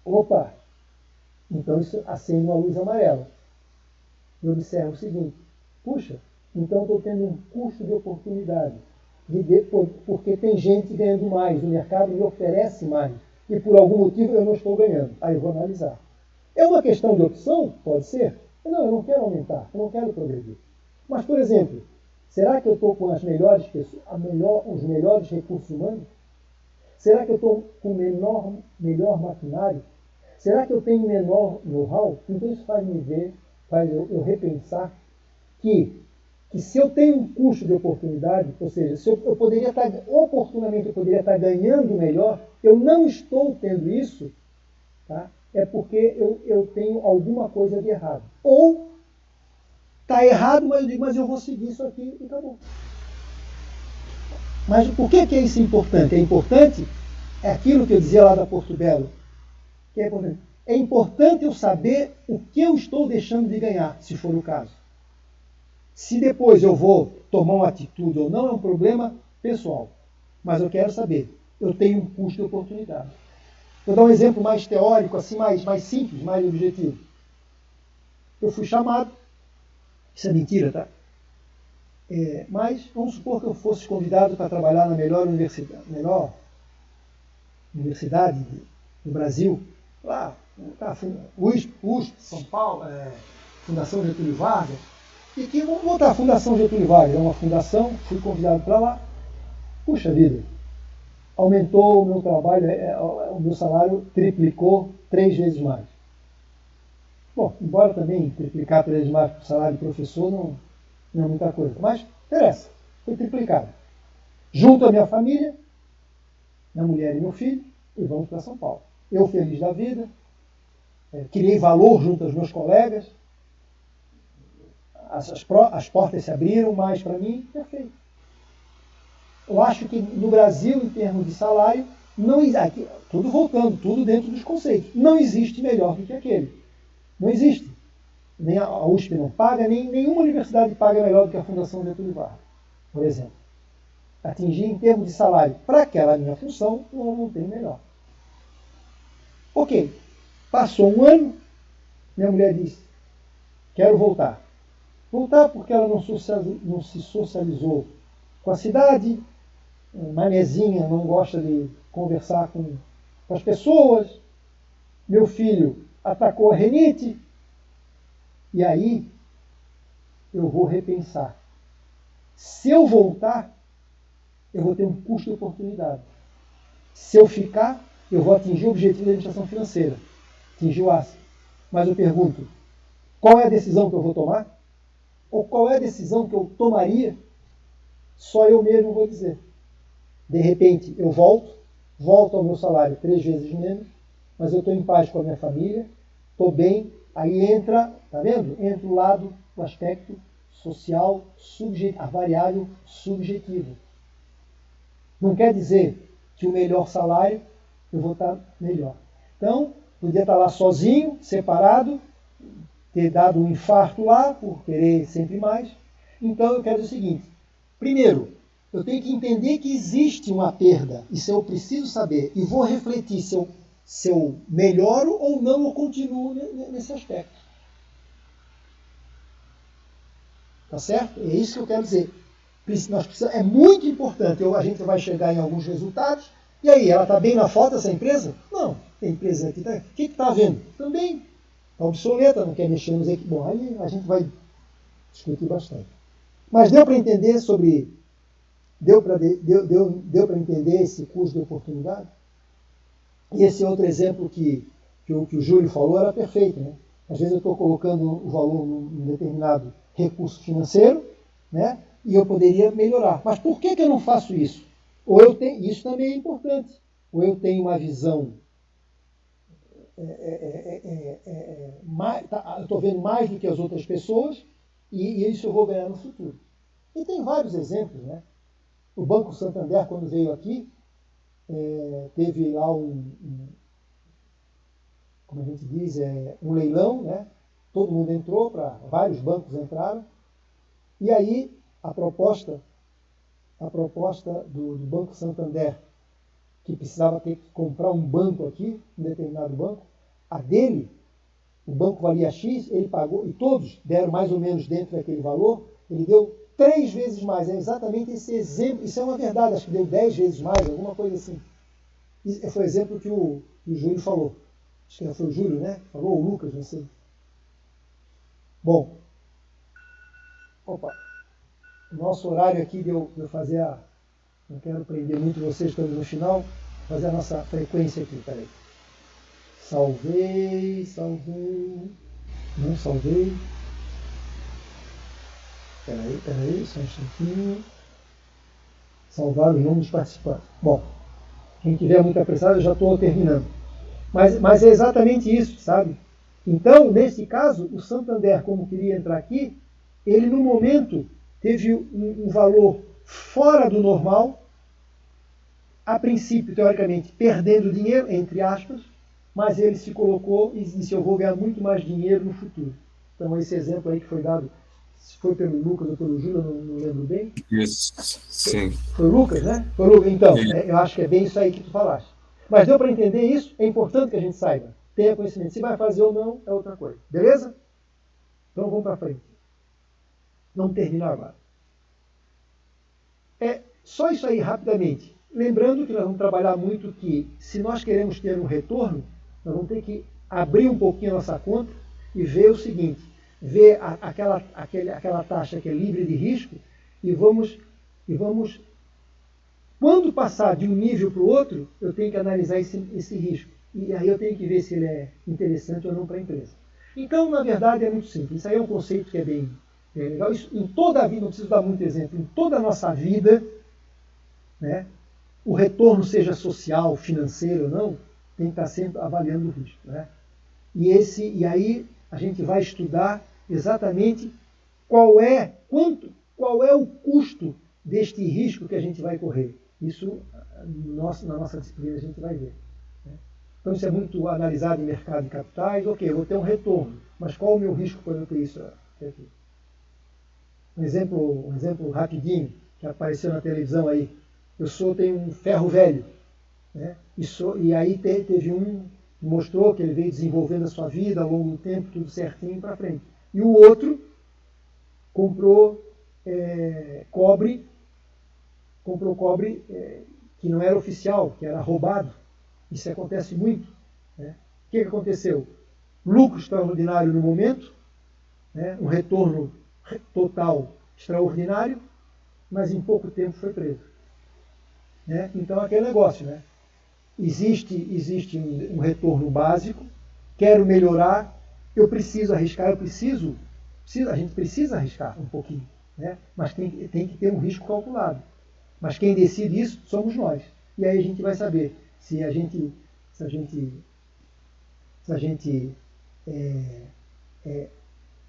Opa! Então isso acende uma luz amarela. Eu observo o seguinte, puxa, então estou tendo um custo de oportunidade. Porque tem gente ganhando mais, o mercado me oferece mais. E por algum motivo eu não estou ganhando. Aí eu vou analisar. É uma questão de opção? Pode ser. Não, eu não quero aumentar, eu não quero progredir. Mas, por exemplo, Será que eu estou com as melhores pessoas, os melhores recursos humanos? Será que eu estou com o melhor maquinário? Será que eu tenho menor know-how? Então isso faz me ver, faz eu repensar que se eu tenho um custo de oportunidade, ou seja, se eu poderia estar, oportunamente eu poderia estar ganhando melhor, eu não estou tendo isso, tá? É porque eu tenho alguma coisa de errado. Ou está errado, mas eu digo, mas eu vou seguir isso aqui e acabou. Mas por que é isso importante? É importante, é aquilo que eu dizia lá da Porto Belo, que é importante. É importante eu saber o que eu estou deixando de ganhar, se for o caso. Se depois eu vou tomar uma atitude ou não, é um problema pessoal. Mas eu quero saber, eu tenho um custo de oportunidade. Vou dar um exemplo mais teórico, assim, mais simples, mais objetivo. Eu fui chamado, isso é mentira, tá? Mas vamos supor que eu fosse convidado para trabalhar na melhor universidade do Brasil, lá, USP, São Paulo, Fundação Getúlio Vargas, e que vamos botar a Fundação Getúlio Vargas, é uma fundação, fui convidado para lá, puxa vida, aumentou o meu trabalho, o meu salário triplicou 3 vezes mais. Bom, embora também triplicar 3 vezes mais para o salário de professor não é muita coisa, mas interessa, foi triplicado. Junto à minha família, minha mulher e meu filho, e vamos para São Paulo. Eu feliz da vida, criei valor junto aos meus colegas, as portas se abriram mais para mim, perfeito. Eu acho que no Brasil, em termos de salário, não existe, tudo voltando, tudo dentro dos conceitos, não existe melhor do que aquele. Não existe. Nem a USP não paga, nenhuma universidade paga melhor do que a Fundação Getúlio Vargas, por exemplo. Atingir em termos de salário para aquela minha função, não tem melhor. Ok, passou um ano, minha mulher disse, quero voltar. Voltar porque ela não se socializou com a cidade, manezinha, não gosta de conversar com as pessoas, meu filho atacou a renite, e aí eu vou repensar. Se eu voltar, eu vou ter um custo de oportunidade. Se eu ficar, eu vou atingir o objetivo da administração financeira, atingir o ASA. Mas eu pergunto, qual é a decisão que eu vou tomar? Ou qual é a decisão que eu tomaria? Só eu mesmo vou dizer. De repente, eu volto ao meu salário 3 vezes menos, mas eu estou em paz com a minha família, estou bem, aí entra, tá vendo? Entra o lado, o aspecto social, a variável subjetiva. Não quer dizer que o melhor salário eu vou estar melhor. Então, podia estar lá sozinho, separado, ter dado um infarto lá, por querer sempre mais. Então, eu quero dizer o seguinte. Primeiro, eu tenho que entender que existe uma perda. Isso eu preciso saber. E vou refletir se eu melhoro ou não, ou continuo nesse aspecto. Tá certo? É isso que eu quero dizer. É muito importante. A gente vai chegar em alguns resultados. E aí, ela está bem na foto, essa empresa? Não. Tem empresa aqui. O que está havendo? Também está obsoleta, não quer mexer nos equipamentos. Bom, aí a gente vai discutir bastante. Mas deu para entender sobre... Deu para entender esse custo de oportunidade? E esse outro exemplo que o Júlio falou era perfeito, né? Às vezes eu estou colocando o valor num determinado recurso financeiro, né? E eu poderia melhorar. Mas por que eu não faço isso? Isso também é importante. Ou eu tenho uma visão... eu estou vendo mais do que as outras pessoas e isso eu vou ganhar no futuro. E tem vários exemplos, né? O Banco Santander, quando veio aqui, teve lá como a gente diz, um leilão, né? Todo mundo entrou, vários bancos entraram, e aí a proposta do Banco Santander, que precisava ter que comprar um banco aqui, um determinado banco, a dele, o banco valia X, ele pagou, e todos deram mais ou menos dentro daquele valor, ele deu 3 vezes mais. É exatamente esse exemplo, isso é uma verdade, acho que deu 10 vezes mais, alguma coisa assim. Esse foi o exemplo que o Júlio falou. Acho que foi o Júlio, né? Falou, ou o Lucas, não sei. Bom. Opa. o nosso horário aqui de eu fazer a... Não quero prender muito vocês, estamos no final. Fazer a nossa frequência aqui, peraí. Salvei. Não salvei. Peraí, só um instantinho. Salvar o nome dos participantes. Bom, quem tiver muito apressado, eu já estou terminando. Mas é exatamente isso, sabe? Então, nesse caso, o Santander, como queria entrar aqui, ele no momento teve um valor fora do normal, a princípio, teoricamente, perdendo dinheiro, entre aspas, mas ele se colocou e disse, eu vou ganhar muito mais dinheiro no futuro. Então, esse exemplo aí que foi dado, se foi pelo Lucas ou pelo Júlio, não lembro bem. Isso, sim. Foi o Lucas, né? Foi o Lucas. Então, eu acho que é bem isso aí que tu falaste. Mas deu para entender isso? É importante que a gente saiba. Tenha conhecimento. Se vai fazer ou não, é outra coisa. Beleza? Então, vamos para frente. Vamos terminar agora. Só isso aí, rapidamente. Lembrando que nós vamos trabalhar muito que, se nós queremos ter um retorno, nós vamos ter que abrir um pouquinho a nossa conta e ver o seguinte, ver aquela taxa que é livre de risco e vamos, quando passar de um nível para o outro, eu tenho que analisar esse risco. E aí eu tenho que ver se ele é interessante ou não para a empresa. Então, na verdade, é muito simples. Isso aí é um conceito que é bem legal. Isso, em toda a vida, não preciso dar muito exemplo, em toda a nossa vida, né, o retorno, seja social, financeiro ou não, tem que estar sempre avaliando o risco. Né? E aí a gente vai estudar exatamente qual é o custo deste risco que a gente vai correr. Isso, na nossa disciplina, a gente vai ver. Né? Então, isso é muito analisado em mercado de capitais. Ok, eu vou ter um retorno, mas qual o meu risco quando eu ter isso aqui? Um exemplo rapidinho, que apareceu na televisão aí. Tenho um ferro velho, né? E aí teve mostrou que ele veio desenvolvendo a sua vida ao longo do tempo, tudo certinho para frente. E o outro comprou cobre que não era oficial, que era roubado. Isso acontece muito. Né? O que aconteceu? Lucro extraordinário no momento, né? Um retorno total extraordinário, mas em pouco tempo foi preso. Né? Então, aquele negócio, né? Existe um retorno básico, quero melhorar, eu preciso arriscar, a gente precisa arriscar um pouquinho, né? Mas tem que ter um risco calculado. Mas quem decide isso somos nós. E aí a gente vai saber se a gente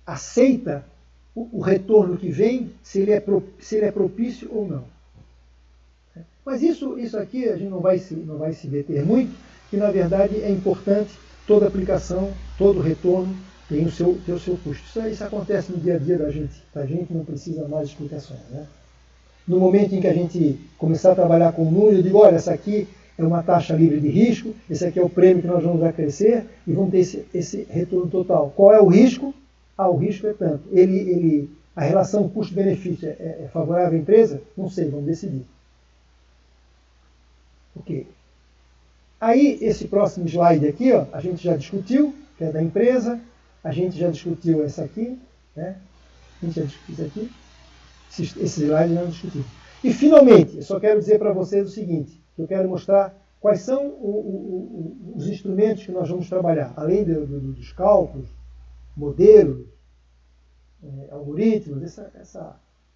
aceita o retorno que vem, se ele é propício ou não. Mas isso aqui a gente não vai se deter muito, que na verdade é importante, toda aplicação, todo retorno tem o seu custo. Isso acontece no dia a dia da gente não precisa mais explicações. Né? No momento em que a gente começar a trabalhar com o número, eu digo, olha, essa aqui é uma taxa livre de risco, esse aqui é o prêmio que nós vamos acrescer e vamos ter esse retorno total. Qual é o risco? O risco é tanto. A relação custo-benefício é favorável à empresa? Não sei, vamos decidir. Ok. Aí, esse próximo slide aqui, ó, a gente já discutiu, que é da empresa, a gente já discutiu essa aqui, né? A gente já discutiu isso aqui. Esse slide já não discutiu. E, finalmente, eu só quero dizer para vocês o seguinte, que eu quero mostrar quais são os instrumentos que nós vamos trabalhar, além dos cálculos, modelos, algoritmos,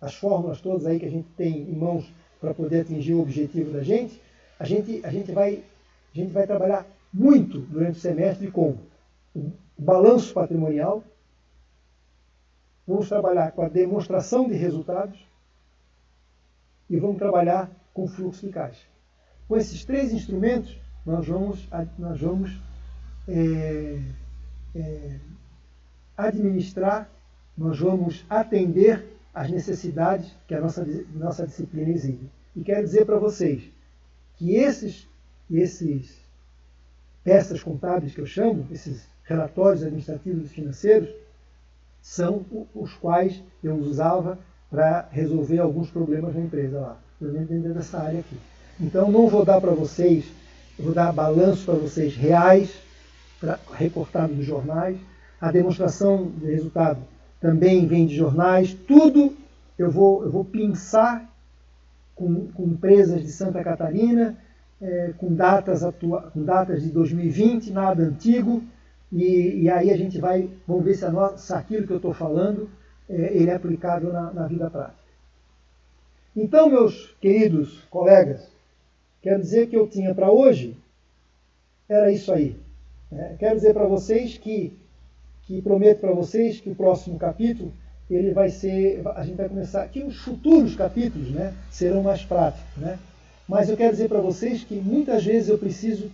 as fórmulas todas aí que a gente tem em mãos para poder atingir o objetivo da gente. A gente vai trabalhar muito durante o semestre com o balanço patrimonial, vamos trabalhar com a demonstração de resultados e vamos trabalhar com fluxo de caixa. Com esses três instrumentos, nós vamos administrar, nós vamos atender às necessidades que a nossa disciplina exige. E quero dizer para vocês que esses peças contábeis que eu chamo, esses relatórios administrativos e financeiros, são os quais eu usava para resolver alguns problemas na empresa lá, pelo menos dentro dessa área aqui. Então, não vou dar para vocês, eu vou dar balanços para vocês reais, recortados dos jornais. A demonstração de resultado também vem de jornais. Tudo eu vou pensar com empresas de Santa Catarina, com datas de 2020, nada antigo, e aí a gente vamos ver se aquilo que eu estou falando ele é aplicável na vida prática. Então, meus queridos colegas, quero dizer que eu tinha para hoje, era isso aí. Quero dizer para vocês que prometo para vocês que o próximo capítulo, a gente vai começar, que os futuros capítulos, né, serão mais práticos, né? Mas eu quero dizer para vocês que muitas vezes eu preciso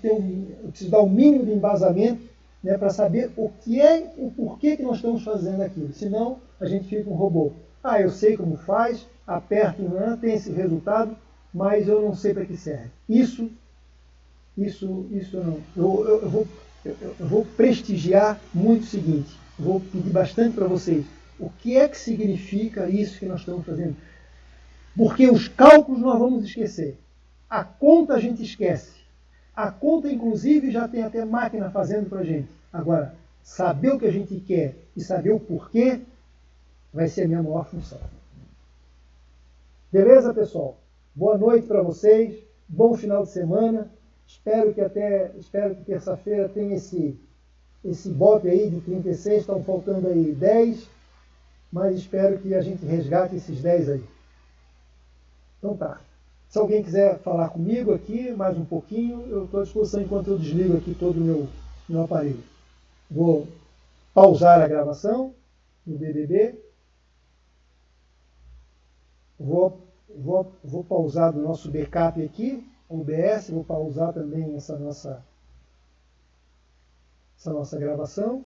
dar um mínimo de embasamento, né, para saber o porquê que nós estamos fazendo aquilo. Senão a gente fica um robô. Eu sei como faz, aperto, tem esse resultado, mas eu não sei para que serve. Isso não. Eu vou prestigiar muito o seguinte, vou pedir bastante para vocês. O que é que significa isso que nós estamos fazendo? Porque os cálculos nós vamos esquecer. A conta a gente esquece. A conta, inclusive, já tem até máquina fazendo para a gente. Agora, saber o que a gente quer e saber o porquê vai ser a minha maior função. Beleza, pessoal? Boa noite para vocês. Bom final de semana. Espero que terça-feira tenha esse bote aí de 36. Estão faltando aí 10. Mas espero que a gente resgate esses 10 aí. Então tá. Se alguém quiser falar comigo aqui mais um pouquinho, eu estou à disposição enquanto eu desligo aqui todo o meu aparelho. Vou pausar a gravação do BBB. Vou pausar do nosso backup aqui, OBS, vou pausar também essa nossa gravação.